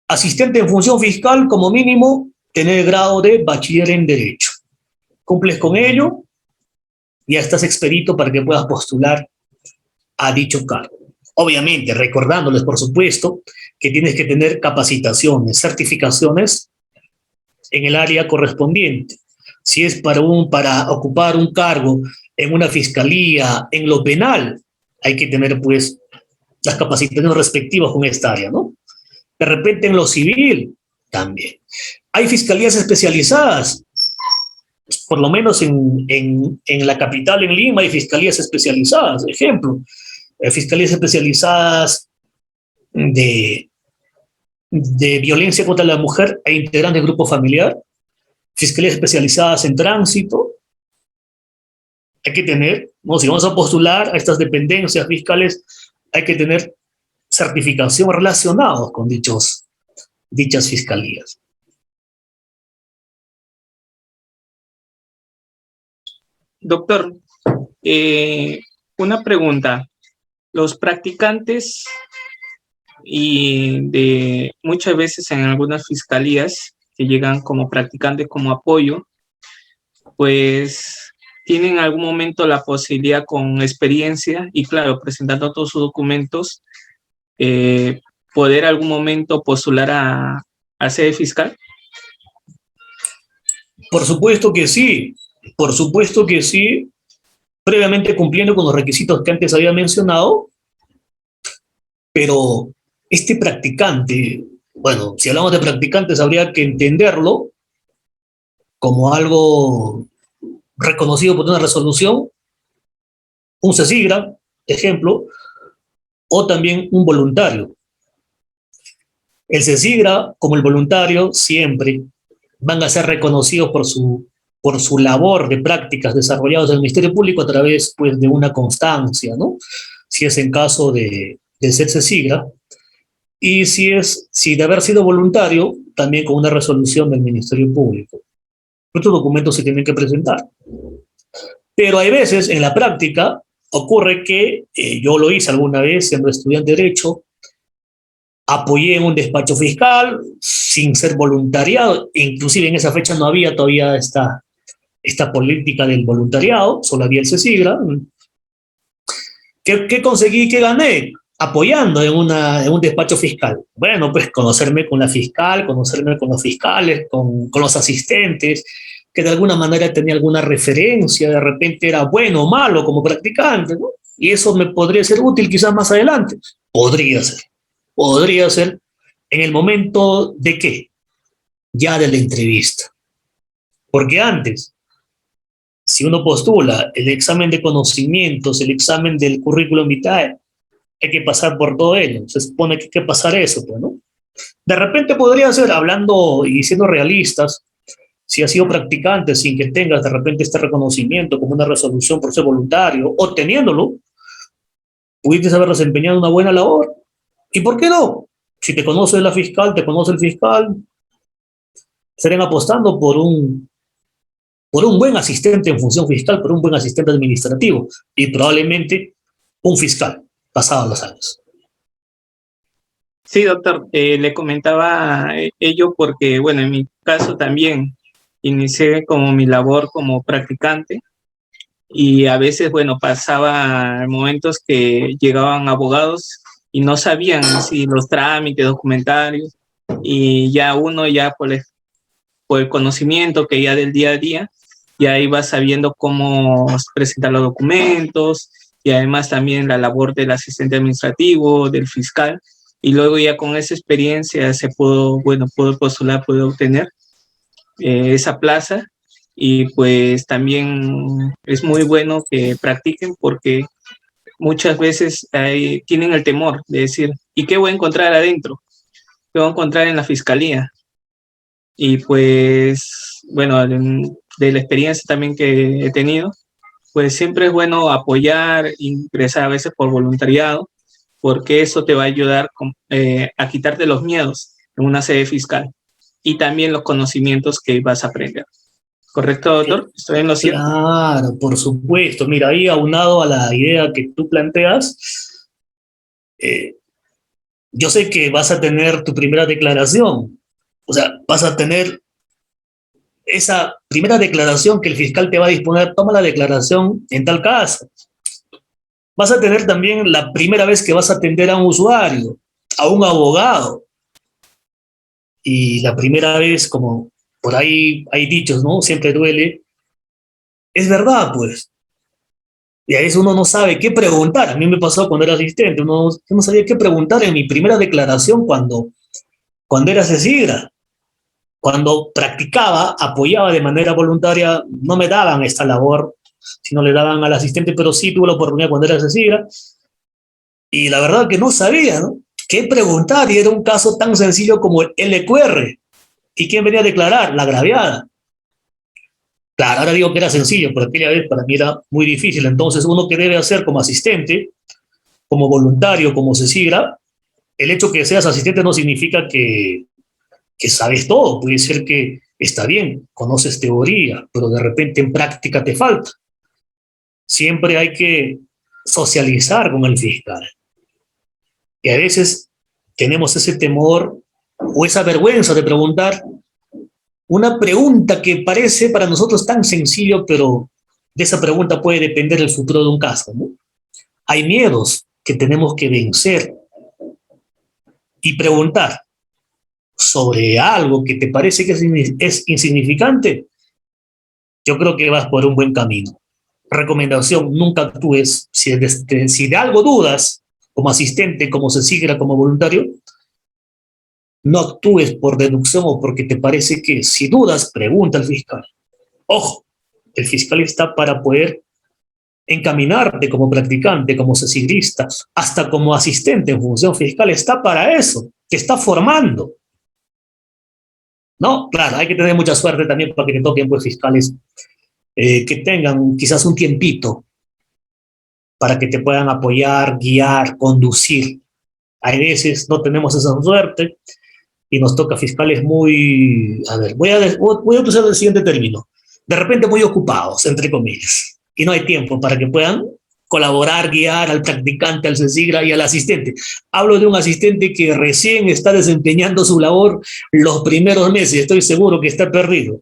Asistente en función fiscal, como mínimo, tener grado de bachiller en derecho. Cumples con ello, ya estás expedito para que puedas postular a dicho cargo. Obviamente, recordándoles, por supuesto, que tienes que tener capacitaciones, certificaciones en el área correspondiente. Si es para ocupar un cargo en una fiscalía, en lo penal, hay que tener pues las capacitaciones respectivas con esta área, ¿no? De repente en lo civil, también. Hay fiscalías especializadas, por lo menos en la capital, en Lima, hay fiscalías especializadas, ejemplo, fiscalías especializadas de, de violencia contra la mujer e integrantes del grupo familiar, fiscalías especializadas en tránsito. Hay que tener, ¿no? Si vamos a postular a estas dependencias fiscales, hay que tener certificación relacionados con dichas fiscalías. Doctor, una pregunta. Los practicantes y de muchas veces en algunas fiscalías que llegan como practicantes como apoyo, pues tienen en algún momento la posibilidad con experiencia y claro, presentando todos sus documentos, poder algún momento postular a sede fiscal. Por supuesto que sí, por supuesto que sí, previamente cumpliendo con los requisitos que antes había mencionado, pero este practicante, bueno, si hablamos de practicantes habría que entenderlo como algo reconocido por una resolución, un CESIGRA, ejemplo, o también un voluntario. El CESIGRA, como el voluntario, siempre van a ser reconocidos por su labor de prácticas desarrolladas en el Ministerio Público a través pues, de una constancia, ¿no? Si es en caso de ser CESIGRA, y si de haber sido voluntario, también con una resolución del Ministerio Público. Estos documentos se tienen que presentar. Pero hay veces, en la práctica, ocurre que yo lo hice alguna vez siendo estudiante de Derecho, apoyé en un despacho fiscal sin ser voluntariado, inclusive en esa fecha no había todavía esta política del voluntariado, solo había el CESIGRA. ¿Qué conseguí? ¿Qué gané? Apoyando en un despacho fiscal. Bueno, pues conocerme con la fiscal, conocerme con los fiscales, con los asistentes, que de alguna manera tenía alguna referencia, de repente era bueno o malo como practicante, ¿no? Y eso me podría ser útil quizás más adelante. Podría ser en el momento de qué, ya de la entrevista. Porque antes, si uno postula el examen de conocimientos, el examen del currículum vitae, hay que pasar por todo ello. Se supone que hay que pasar eso, pues, ¿no? De repente podría ser, hablando y siendo realistas, si has sido practicante sin que tengas de repente este reconocimiento como una resolución por ser voluntario, o teniéndolo, pudiste haber desempeñado una buena labor. ¿Y por qué no? Si te conoce la fiscal, te conoce el fiscal, estarían apostando por un buen asistente en función fiscal, por un buen asistente administrativo y probablemente un fiscal, pasados los años. Sí, doctor, le comentaba ello porque, bueno, en mi caso también inicié como mi labor como practicante y a veces, bueno, pasaba momentos que llegaban abogados y no sabían si los trámites documentarios y ya uno ya por el conocimiento que ya del día a día, ya iba sabiendo cómo presentar los documentos y además también la labor del asistente administrativo, del fiscal, y luego ya con esa experiencia se pudo, bueno, pudo postular, pudo obtener esa plaza y pues también es muy bueno que practiquen porque muchas veces tienen el temor de decir, ¿y qué voy a encontrar adentro? ¿Qué voy a encontrar en la fiscalía? Y pues, bueno, de la experiencia también que he tenido, pues siempre es bueno apoyar, ingresar a veces por voluntariado, porque eso te va a ayudar a quitarte los miedos en una sede fiscal y también los conocimientos que vas a aprender. ¿Correcto, doctor? ¿Estoy en lo cierto? Claro, por supuesto. Mira, ahí aunado a la idea que tú planteas, eh, yo sé que vas a tener tu primera declaración, o sea, vas a tener esa primera declaración que el fiscal te va a disponer, toma la declaración en tal caso. Vas a tener también la primera vez que vas a atender a un usuario, a un abogado. Y la primera vez, como por ahí hay dichos, ¿no? Siempre duele. Es verdad, pues. Y a veces uno no sabe qué preguntar. A mí me pasó cuando era asistente, yo no sabía qué preguntar en mi primera declaración cuando era CECIGRA. Cuando practicaba, apoyaba de manera voluntaria, no me daban esta labor, sino le daban al asistente, pero sí tuve la oportunidad cuando era CECIGRA. Y la verdad que no sabía, ¿no? ¿Qué preguntar? Y era un caso tan sencillo como el LQR. ¿Y quién venía a declarar? La agraviada. Claro, ahora digo que era sencillo, pero aquella vez para mí era muy difícil. Entonces, uno que debe hacer como asistente, como voluntario, como CECIGRA, el hecho que seas asistente no significa que sabes todo. Puede ser que está bien, conoces teoría, pero de repente en práctica te falta. Siempre hay que socializar con el fiscal. Y a veces tenemos ese temor o esa vergüenza de preguntar una pregunta que parece para nosotros tan sencillo, pero de esa pregunta puede depender el futuro de un caso, ¿no? Hay miedos que tenemos que vencer y preguntar sobre algo que te parece que es insignificante. Yo creo que vas por un buen camino. Recomendación, nunca actúes. Si de algo dudas, como asistente, como CECIGRA, como voluntario, no actúes por deducción o porque te parece que si dudas, pregunta al fiscal. Ojo, el fiscal está para poder encaminarte como practicante, como cecigrista, hasta como asistente en función fiscal, está para eso, te está formando. ¿No? Claro, hay que tener mucha suerte también para que te toquen pues, fiscales que tengan quizás un tiempito para que te puedan apoyar, guiar, conducir. Hay veces no tenemos esa suerte y nos toca fiscales muy, a ver, voy a utilizar el siguiente término, de repente muy ocupados, entre comillas, y no hay tiempo para que puedan colaborar, guiar al practicante, al CECIGRA y al asistente. Hablo de un asistente que recién está desempeñando su labor los primeros meses, estoy seguro que está perdido.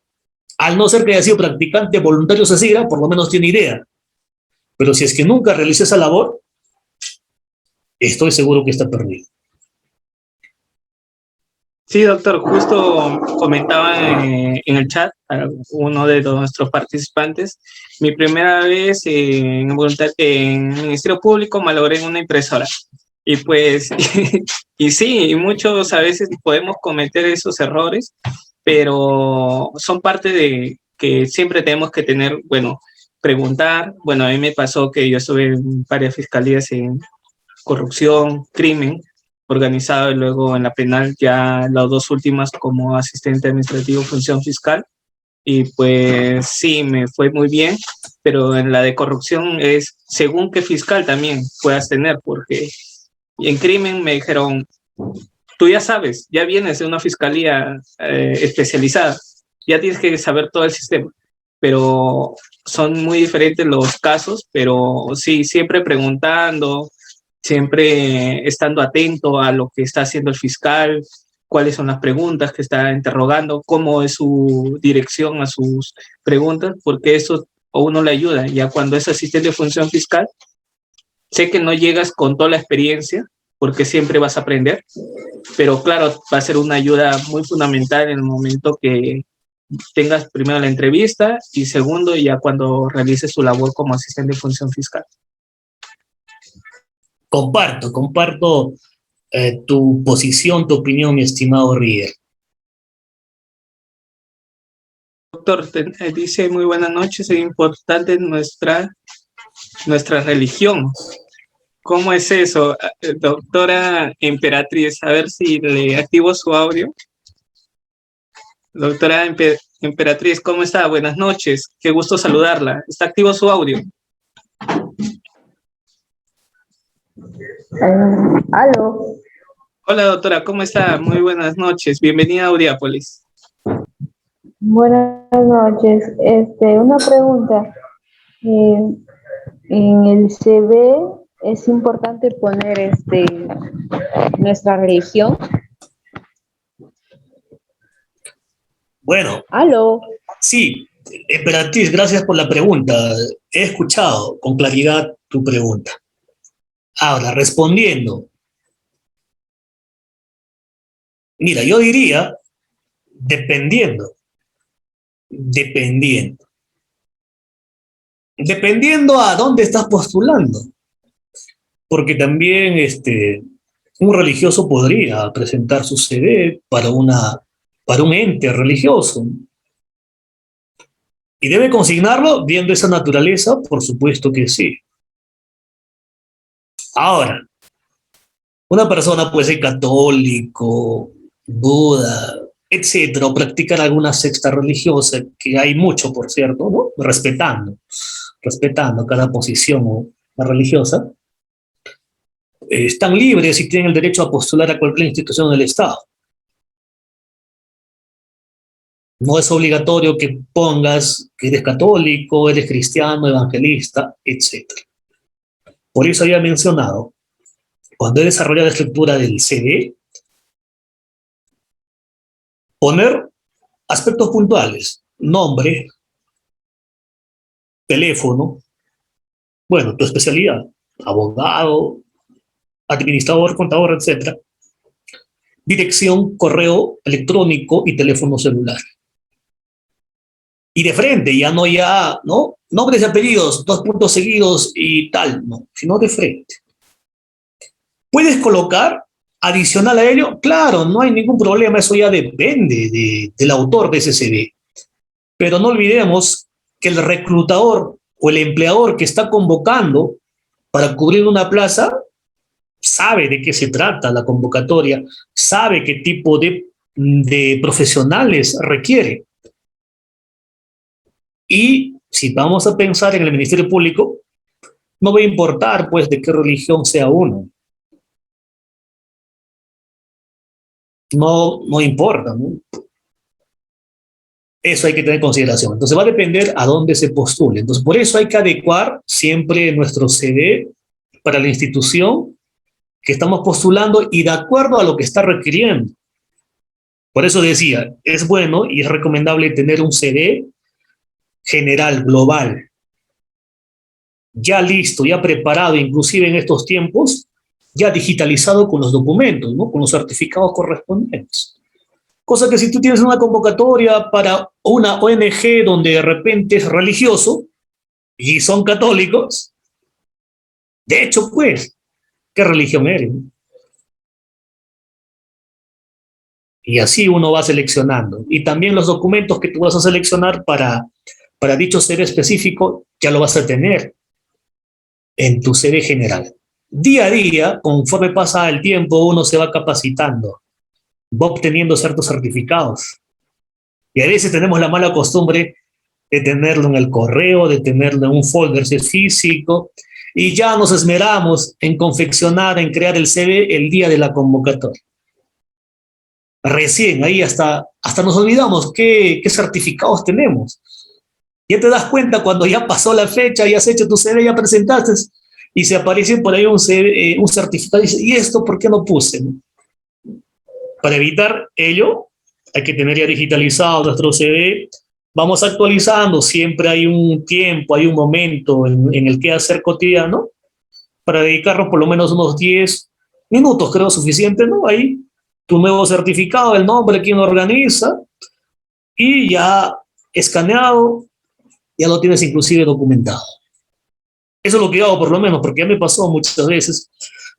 Al no ser que haya sido practicante voluntario CECIGRA, por lo menos tiene idea. Pero si es que nunca realiza esa labor, estoy seguro que está perdido. Sí, doctor, justo comentaba en el chat a uno de nuestros participantes, mi primera vez en Ministerio Público malogré en una impresora. Y pues, y sí, muchos a veces podemos cometer esos errores, pero son parte de que siempre tenemos que tener, bueno, preguntar. Bueno, a mí me pasó que yo estuve en varias fiscalías en corrupción, crimen organizado y luego en la penal ya las dos últimas como asistente administrativo función fiscal y pues sí, me fue muy bien, pero en la de corrupción es según qué fiscal también puedas tener, porque en crimen me dijeron, tú ya sabes, ya vienes de una fiscalía especializada, ya tienes que saber todo el sistema, pero son muy diferentes los casos, pero sí, siempre preguntando, siempre estando atento a lo que está haciendo el fiscal, cuáles son las preguntas que está interrogando, cómo es su dirección a sus preguntas, porque eso a uno le ayuda. Ya cuando es asistente de función fiscal, sé que no llegas con toda la experiencia, porque siempre vas a aprender, pero claro, va a ser una ayuda muy fundamental en el momento que tengas primero la entrevista y segundo ya cuando realices su labor como asistente de función fiscal. Comparto tu posición, tu opinión, mi estimado Rier. Doctor, dice muy buenas noches, es importante nuestra religión. ¿Cómo es eso? Doctora Emperatriz, a ver si le activo su audio. Doctora Emperatriz, ¿cómo está? Buenas noches, qué gusto saludarla. ¿Está activo su audio? Aló. Hola doctora, ¿cómo está? Muy buenas noches, bienvenida a Audiápolis. Buenas noches. Una pregunta. En el CV es importante poner nuestra religión. Bueno. Aló. Sí, Emperatriz, gracias por la pregunta. He escuchado con claridad tu pregunta. Ahora, respondiendo, mira, yo diría, dependiendo, dependiendo. Dependiendo a dónde estás postulando, porque también un religioso podría presentar su CV para un ente religioso y debe consignarlo viendo esa naturaleza, por supuesto que sí. Ahora, una persona puede ser católico, Buda, etcétera, o practicar alguna secta religiosa, que hay mucho, por cierto, ¿no? Respetando cada posición religiosa, están libres y tienen el derecho a postular a cualquier institución del Estado. No es obligatorio que pongas que eres católico, eres cristiano, evangelista, etcétera. Por eso había mencionado, cuando he desarrollado la estructura del CD, poner aspectos puntuales, nombre, teléfono, bueno, tu especialidad, abogado, administrador, contador, etcétera, dirección, correo electrónico y teléfono celular. Y de frente, ¿no? Nombres y apellidos, 2 puntos seguidos y tal, no, sino de frente. ¿Puedes colocar adicional a ello? Claro, no hay ningún problema, eso ya depende del autor de ese CV. Pero no olvidemos que el reclutador o el empleador que está convocando para cubrir una plaza sabe de qué se trata la convocatoria, sabe qué tipo de profesionales requiere. Y si vamos a pensar en el Ministerio Público, no va a importar, pues, de qué religión sea uno. No importa, ¿no? Eso hay que tener en consideración. Entonces va a depender a dónde se postule. Entonces por eso hay que adecuar siempre nuestro CV para la institución que estamos postulando y de acuerdo a lo que está requiriendo. Por eso decía, es bueno y es recomendable tener un CV general, global, ya listo, ya preparado, inclusive en estos tiempos, ya digitalizado con los documentos, ¿no? Con los certificados correspondientes. Cosa que si tú tienes una convocatoria para una ONG donde de repente es religioso y son católicos, de hecho, pues, ¿qué religión eres? Y así uno va seleccionando. Y también los documentos que tú vas a seleccionar para dicho CV específico, ya lo vas a tener en tu CV general. Día a día, conforme pasa el tiempo, uno se va capacitando, va obteniendo ciertos certificados. Y a veces tenemos la mala costumbre de tenerlo en el correo, de tenerlo en un folder si es físico, y ya nos esmeramos en confeccionar, en crear el CV el día de la convocatoria. Recién, ahí hasta nos olvidamos qué certificados tenemos. Ya te das cuenta cuando ya pasó la fecha, ya has hecho tu CV, ya presentaste, y se aparece por ahí un certificado y dice, ¿y esto por qué no puse? Para evitar ello, hay que tener ya digitalizado nuestro CV. Vamos actualizando, siempre hay un tiempo, hay un momento en el que hacer cotidiano para dedicarnos por lo menos unos 10 minutos, creo suficiente, ¿no? Ahí tu nuevo certificado, el nombre, quién lo organiza, y ya escaneado, ya lo tienes inclusive documentado. Eso es lo que yo hago por lo menos, porque ya me pasó muchas veces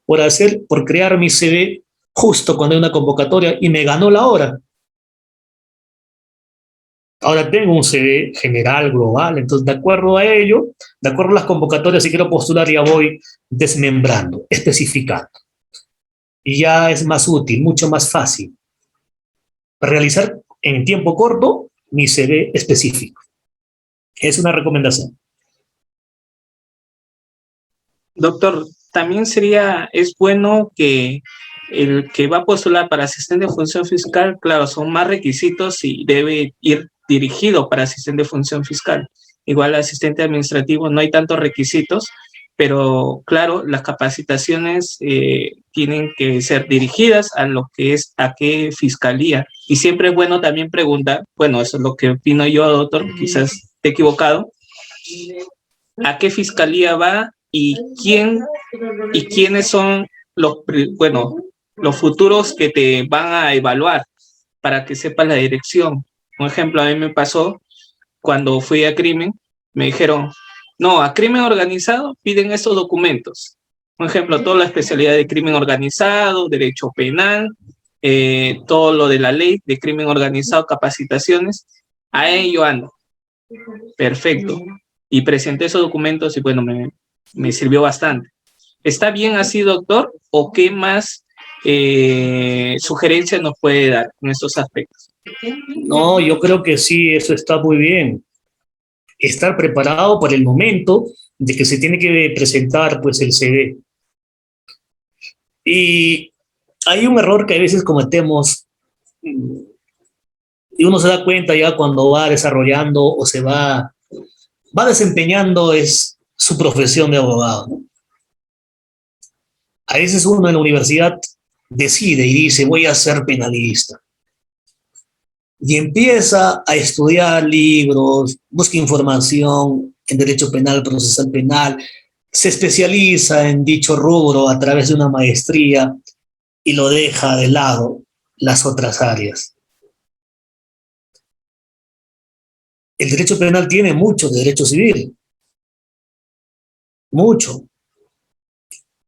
por crear mi CV justo cuando hay una convocatoria y me ganó la hora. Ahora tengo un CV general, global, entonces de acuerdo a ello, de acuerdo a las convocatorias, si quiero postular ya voy desmembrando, especificando. Y ya es más útil, mucho más fácil realizar en tiempo corto mi CV específico. Es una recomendación. Doctor, también es bueno que el que va a postular para asistente de función fiscal, claro, son más requisitos y debe ir dirigido para asistente de función fiscal. Igual asistente administrativo no hay tantos requisitos, pero claro, las capacitaciones tienen que ser dirigidas a lo que es a qué fiscalía. Y siempre es bueno también preguntar, bueno, eso es lo que opino yo, doctor, quizás esté equivocado, a qué fiscalía va y quiénes son bueno, los futuros que te van a evaluar para que sepas la dirección. Un ejemplo, a mí me pasó cuando fui a crimen, me dijeron, no, a crimen organizado piden estos documentos. Por ejemplo, toda la especialidad de crimen organizado, derecho penal, todo lo de la ley de crimen organizado, capacitaciones, a ello ando. Perfecto. Y presenté esos documentos y bueno, me sirvió bastante. ¿Está bien así, doctor? ¿O qué más sugerencias nos puede dar en estos aspectos? No, yo creo que sí, eso está muy bien. Estar preparado para el momento de que se tiene que presentar pues el CV. Y hay un error que a veces cometemos y uno se da cuenta ya cuando va desarrollando o va desempeñando es su profesión de abogado, ¿no? A veces uno en la universidad decide y dice, voy a ser penalista. Y empieza a estudiar libros, busca información en derecho penal, procesal penal, se especializa en dicho rubro a través de una maestría y lo deja de lado las otras áreas. El derecho penal tiene mucho de derecho civil, mucho.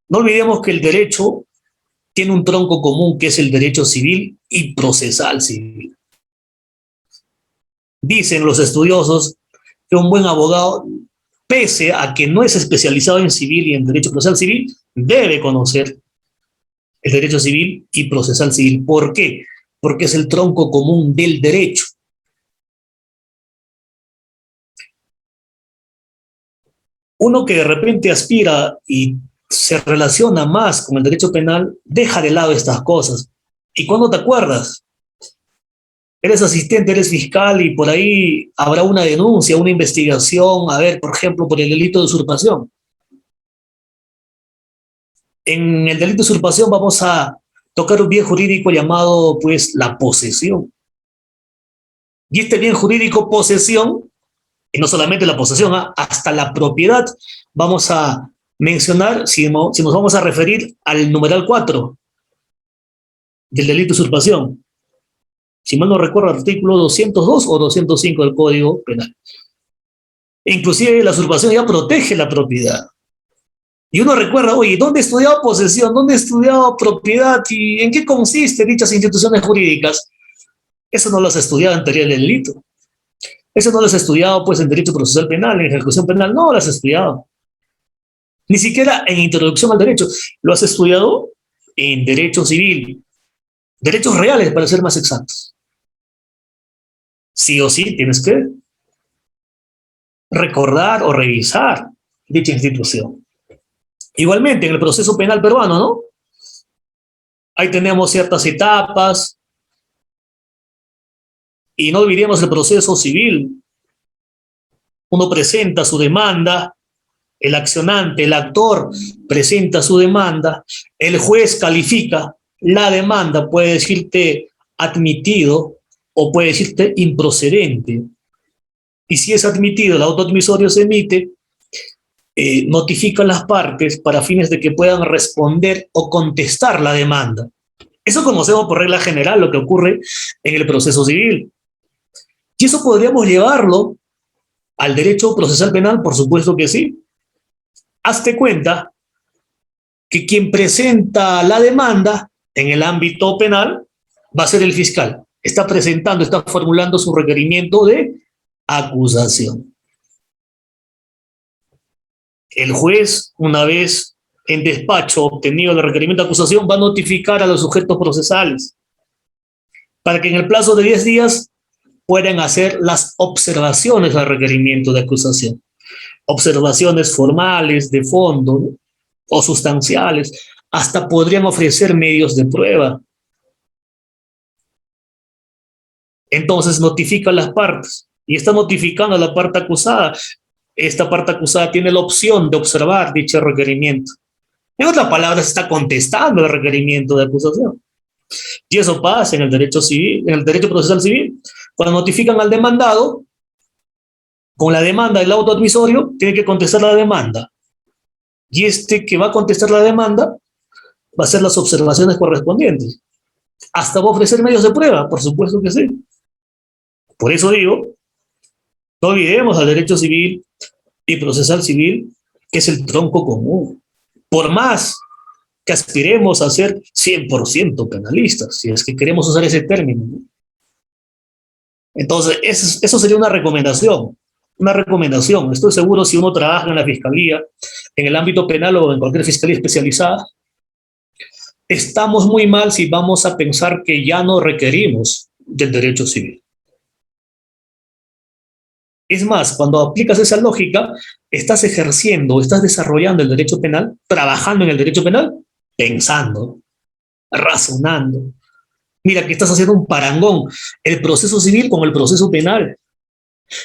No olvidemos que el derecho tiene un tronco común que es el derecho civil y procesal civil. Dicen los estudiosos que un buen abogado, pese a que no es especializado en civil y en derecho procesal civil, debe conocer el derecho civil y procesal civil. ¿Por qué? Porque es el tronco común del derecho. Uno que de repente aspira y se relaciona más con el derecho penal, deja de lado estas cosas. ¿Y cuándo te acuerdas? Eres asistente, eres fiscal y por ahí habrá una denuncia, una investigación, a ver, por ejemplo, por el delito de usurpación. En el delito de usurpación vamos a tocar un bien jurídico llamado, pues, la posesión. Y este bien jurídico, posesión, y no solamente la posesión, hasta la propiedad, vamos a mencionar, si nos vamos a referir al numeral 4 del delito de usurpación. Si mal no recuerdo, artículo 202 o 205 del Código Penal. E inclusive la usurpación ya protege la propiedad. Y uno recuerda, oye, ¿dónde he estudiado posesión? ¿Dónde he estudiado propiedad? ¿Y en qué consiste dichas instituciones jurídicas? Eso no lo has estudiado en teoría del delito. Eso no lo has estudiado pues en derecho procesal penal, en ejecución penal, no lo has estudiado. Ni siquiera en introducción al derecho. Lo has estudiado en derecho civil. Derechos reales, para ser más exactos. Sí o sí tienes que recordar o revisar dicha institución. Igualmente, en el proceso penal peruano, ¿no? Ahí tenemos ciertas etapas y no olvidemos el proceso civil. Uno presenta su demanda, el accionante, el actor presenta su demanda, el juez califica la demanda, puede decirte admitido o puede decirte improcedente. Y si es admitido, el auto admisorio se emite, notifica a las partes para fines de que puedan responder o contestar la demanda. Eso conocemos por regla general lo que ocurre en el proceso civil. ¿Y eso podríamos llevarlo al derecho procesal penal? Por supuesto que sí. Hazte cuenta que quien presenta la demanda en el ámbito penal va a ser el fiscal. Está presentando, está formulando su requerimiento de acusación. El juez, una vez en despacho obtenido el requerimiento de acusación, va a notificar a los sujetos procesales para que en el plazo de 10 días puedan hacer las observaciones al requerimiento de acusación. Observaciones formales, de fondo, ¿no? O sustanciales. Hasta podrían ofrecer medios de prueba. Entonces notifica a las partes y está notificando a la parte acusada. Esta parte acusada tiene la opción de observar dicho requerimiento. En otras palabras, está contestando el requerimiento de acusación. Y eso pasa en el derecho civil, en el derecho procesal civil. Cuando notifican al demandado, con la demanda del auto admisorio, tiene que contestar la demanda. Y este que va a contestar la demanda va a hacer las observaciones correspondientes. Hasta va a ofrecer medios de prueba, por supuesto que sí. Por eso digo, no olvidemos al derecho civil y procesal civil, que es el tronco común. Por más que aspiremos a ser 100% penalistas, si es que queremos usar ese término, ¿no? Entonces, eso sería una recomendación. Una recomendación. Estoy seguro, si uno trabaja en la fiscalía, en el ámbito penal o en cualquier fiscalía especializada, estamos muy mal si vamos a pensar que ya no requerimos del derecho civil. Es más, cuando aplicas esa lógica, estás ejerciendo, estás desarrollando el derecho penal, trabajando en el derecho penal, pensando, razonando. Mira que estás haciendo un parangón, el proceso civil con el proceso penal.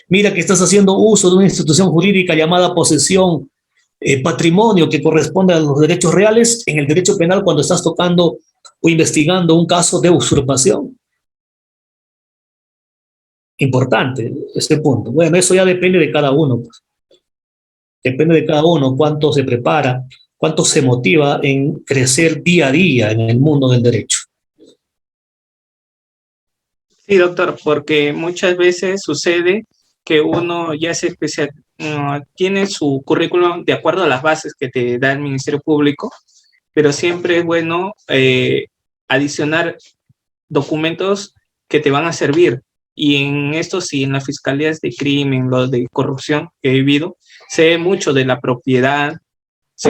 Mira que estás haciendo uso de una institución jurídica llamada posesión, patrimonio, que corresponde a los derechos reales en el derecho penal cuando estás tocando o investigando un caso de usurpación. Importante este punto. Bueno, eso ya depende de cada uno, pues. Depende de cada uno cuánto se prepara, cuánto se motiva en crecer día a día en el mundo del derecho. Sí, doctor, porque muchas veces sucede que uno ya se tiene su currículum de acuerdo a las bases que te da el Ministerio Público, pero siempre es bueno adicionar documentos que te van a servir. Y en esto sí, en las fiscalías de crimen, los de corrupción que he vivido, sé mucho de la propiedad, sí,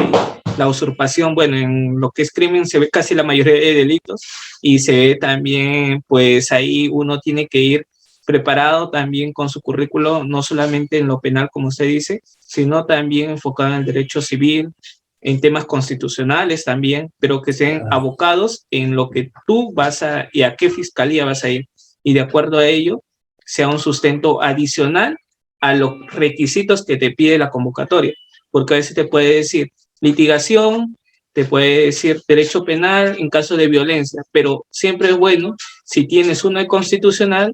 la usurpación. Bueno, en lo que es crimen se ve casi la mayoría de delitos y se ve también, pues ahí uno tiene que ir preparado también con su currículo, no solamente en lo penal, como usted dice, sino también enfocado en el derecho civil, en temas constitucionales también, pero que sean abocados en lo que tú vas a y a qué fiscalía vas a ir. Y de acuerdo a ello, sea un sustento adicional a los requisitos que te pide la convocatoria. Porque a veces te puede decir litigación, te puede decir derecho penal en caso de violencia, pero siempre es bueno si tienes uno constitucional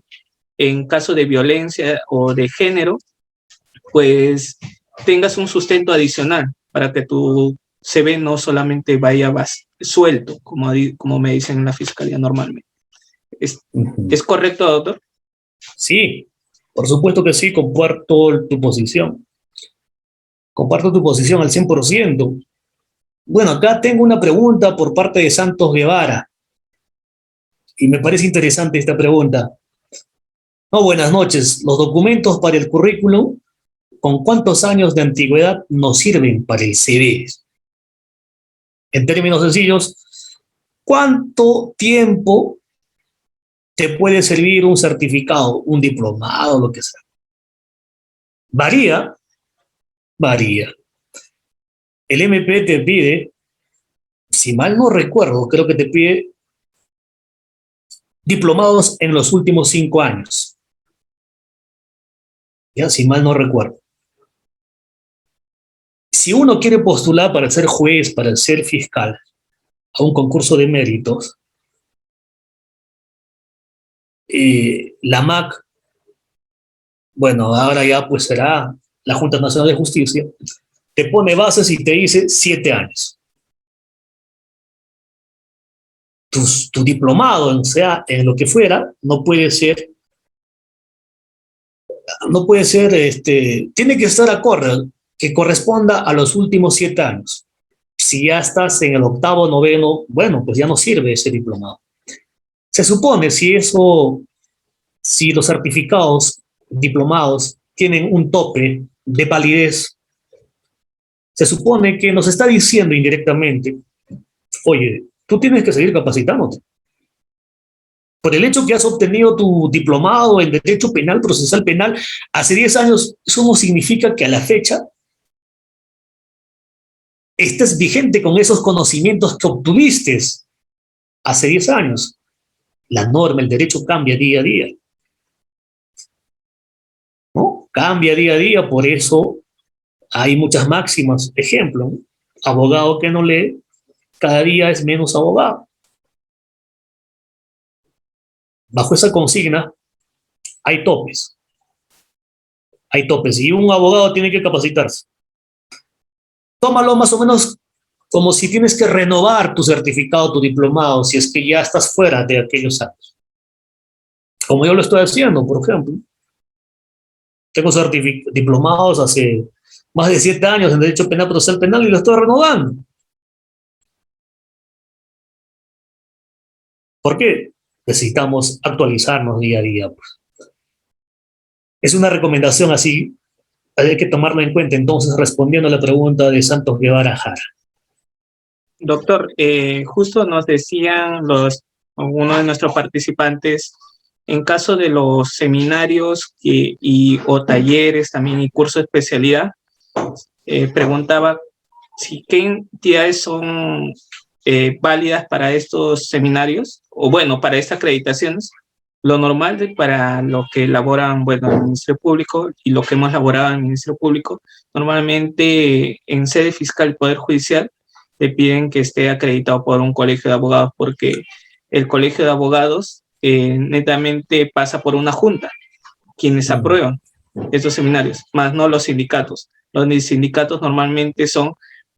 en caso de violencia o de género, pues tengas un sustento adicional para que tu CV no solamente vaya suelto, como me dicen en la fiscalía normalmente. ¿Es correcto, doctor? Sí, por supuesto que sí, comparto tu posición. Comparto tu posición al 100%. Bueno, acá tengo una pregunta por parte de Santos Guevara y me parece interesante esta pregunta. No, buenas noches. Los documentos para el currículum, ¿con cuántos años de antigüedad nos sirven para el CV? En términos sencillos, ¿cuánto tiempo te puede servir un certificado, un diplomado, lo que sea? Varía, varía. El MP te pide, si mal no recuerdo, creo que te pide diplomados en los últimos 5 años. Ya, si mal no recuerdo. Si uno quiere postular para ser juez, para ser fiscal, a un concurso de méritos, la MAC, bueno, ahora ya pues será la Junta Nacional de Justicia, te pone bases y te dice 7 años. Tu diplomado, en, sea en lo que fuera, no puede ser, tiene que estar acorde, que corresponda a los últimos 7 años. Si ya estás en el octavo, noveno, bueno, pues ya no sirve ese diplomado. Se supone, si los certificados diplomados tienen un tope de validez, se supone que nos está diciendo indirectamente, oye, tú tienes que seguir capacitándote. Por el hecho que has obtenido tu diplomado en Derecho Penal, Procesal Penal, hace 10 años, eso no significa que a la fecha estés vigente con esos conocimientos que obtuviste hace 10 años. La norma, el derecho cambia día a día, ¿no? Cambia día a día, por eso hay muchas máximas. Ejemplo, abogado que no lee, cada día es menos abogado. Bajo esa consigna hay topes. Hay topes y un abogado tiene que capacitarse. Tómalo más o menos como si tienes que renovar tu certificado, tu diplomado, si es que ya estás fuera de aquellos años. Como yo lo estoy haciendo, por ejemplo. Tengo diplomados hace más de 7 años en Derecho Penal Procesal Penal y lo estoy renovando. ¿Por qué? Necesitamos actualizarnos día a día. Pues. Es una recomendación así, hay que tomarla en cuenta. Entonces, respondiendo a la pregunta de Santos Guevara Jara. Doctor, justo nos decían uno de nuestros participantes, en caso de los seminarios o talleres también y cursos de especialidad, preguntaba si qué entidades son válidas para estos seminarios, o bueno, para estas acreditaciones. Lo normal para lo que elaboran, bueno, el Ministerio Público y lo que hemos elaborado en el Ministerio Público, normalmente en sede fiscal y Poder Judicial, te piden que esté acreditado por un colegio de abogados, porque el colegio de abogados netamente pasa por una junta, quienes aprueban estos seminarios, más no los sindicatos. Los sindicatos normalmente son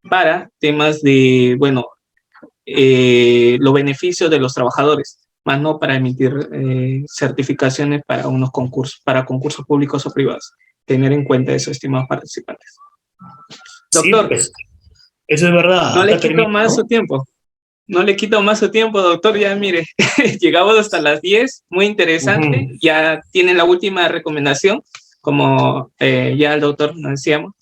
para temas de, bueno, los beneficios de los trabajadores, más no para emitir certificaciones para unos concursos, para concursos públicos o privados. Tener en cuenta eso, estimados participantes. Doctor, sí, pues, eso es verdad. No le quito más su tiempo. No le quito más su tiempo, doctor. Ya mire, llegamos hasta las 10. Muy interesante. Ya tienen la última recomendación, como ya el doctor nos decíamos.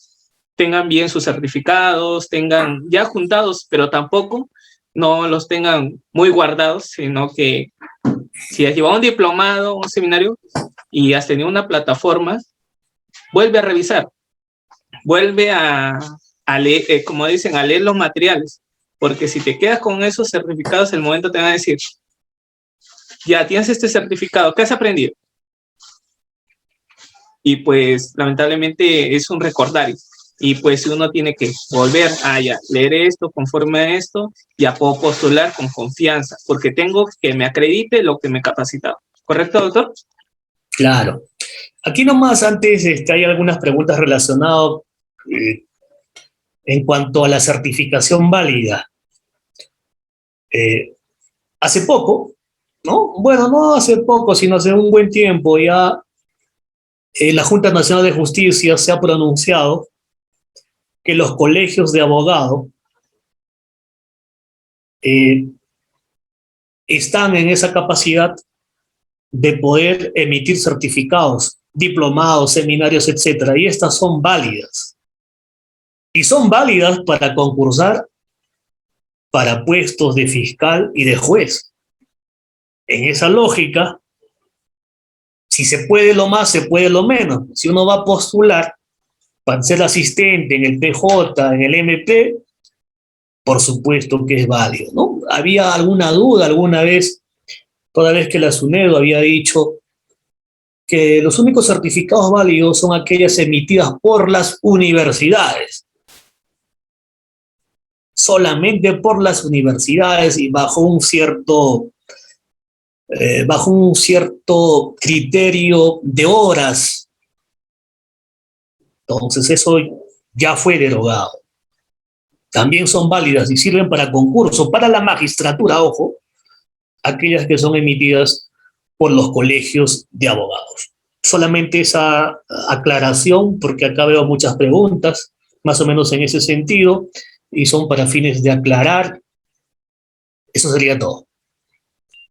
Tengan bien sus certificados, tengan ya juntados, pero tampoco no los tengan muy guardados, sino que si has llevado un diplomado, un seminario y has tenido una plataforma, vuelve a revisar, vuelve a leer, como dicen, a leer los materiales, porque si te quedas con esos certificados, el momento te van a decir, ya tienes este certificado, ¿qué has aprendido? Y pues lamentablemente es un recordario. Y pues uno tiene que volver a leer esto, conforme a esto, ya puedo postular con confianza, porque tengo que me acredite lo que me he capacitado. ¿Correcto, doctor? Claro. Aquí nomás antes hay algunas preguntas relacionadas en cuanto a la certificación válida. Hace poco, ¿no? Bueno, no hace poco, sino hace un buen tiempo ya la Junta Nacional de Justicia se ha pronunciado que los colegios de abogados están en esa capacidad de poder emitir certificados, diplomados, seminarios, etcétera, y estas son válidas. Y son válidas para concursar para puestos de fiscal y de juez. En esa lógica, si se puede lo más, se puede lo menos. Si uno va a postular para ser asistente en el PJ, en el MP, por supuesto que es válido, ¿no? ¿Había alguna duda alguna vez, toda vez que la SUNEDO había dicho que los únicos certificados válidos son aquellas emitidas por las universidades? Solamente por las universidades y bajo un cierto criterio de horas. Entonces eso ya fue derogado. También son válidas y sirven para concurso, para la magistratura, ojo, aquellas que son emitidas por los colegios de abogados. Solamente esa aclaración, porque acá veo muchas preguntas, más o menos en ese sentido, y son para fines de aclarar. Eso sería todo.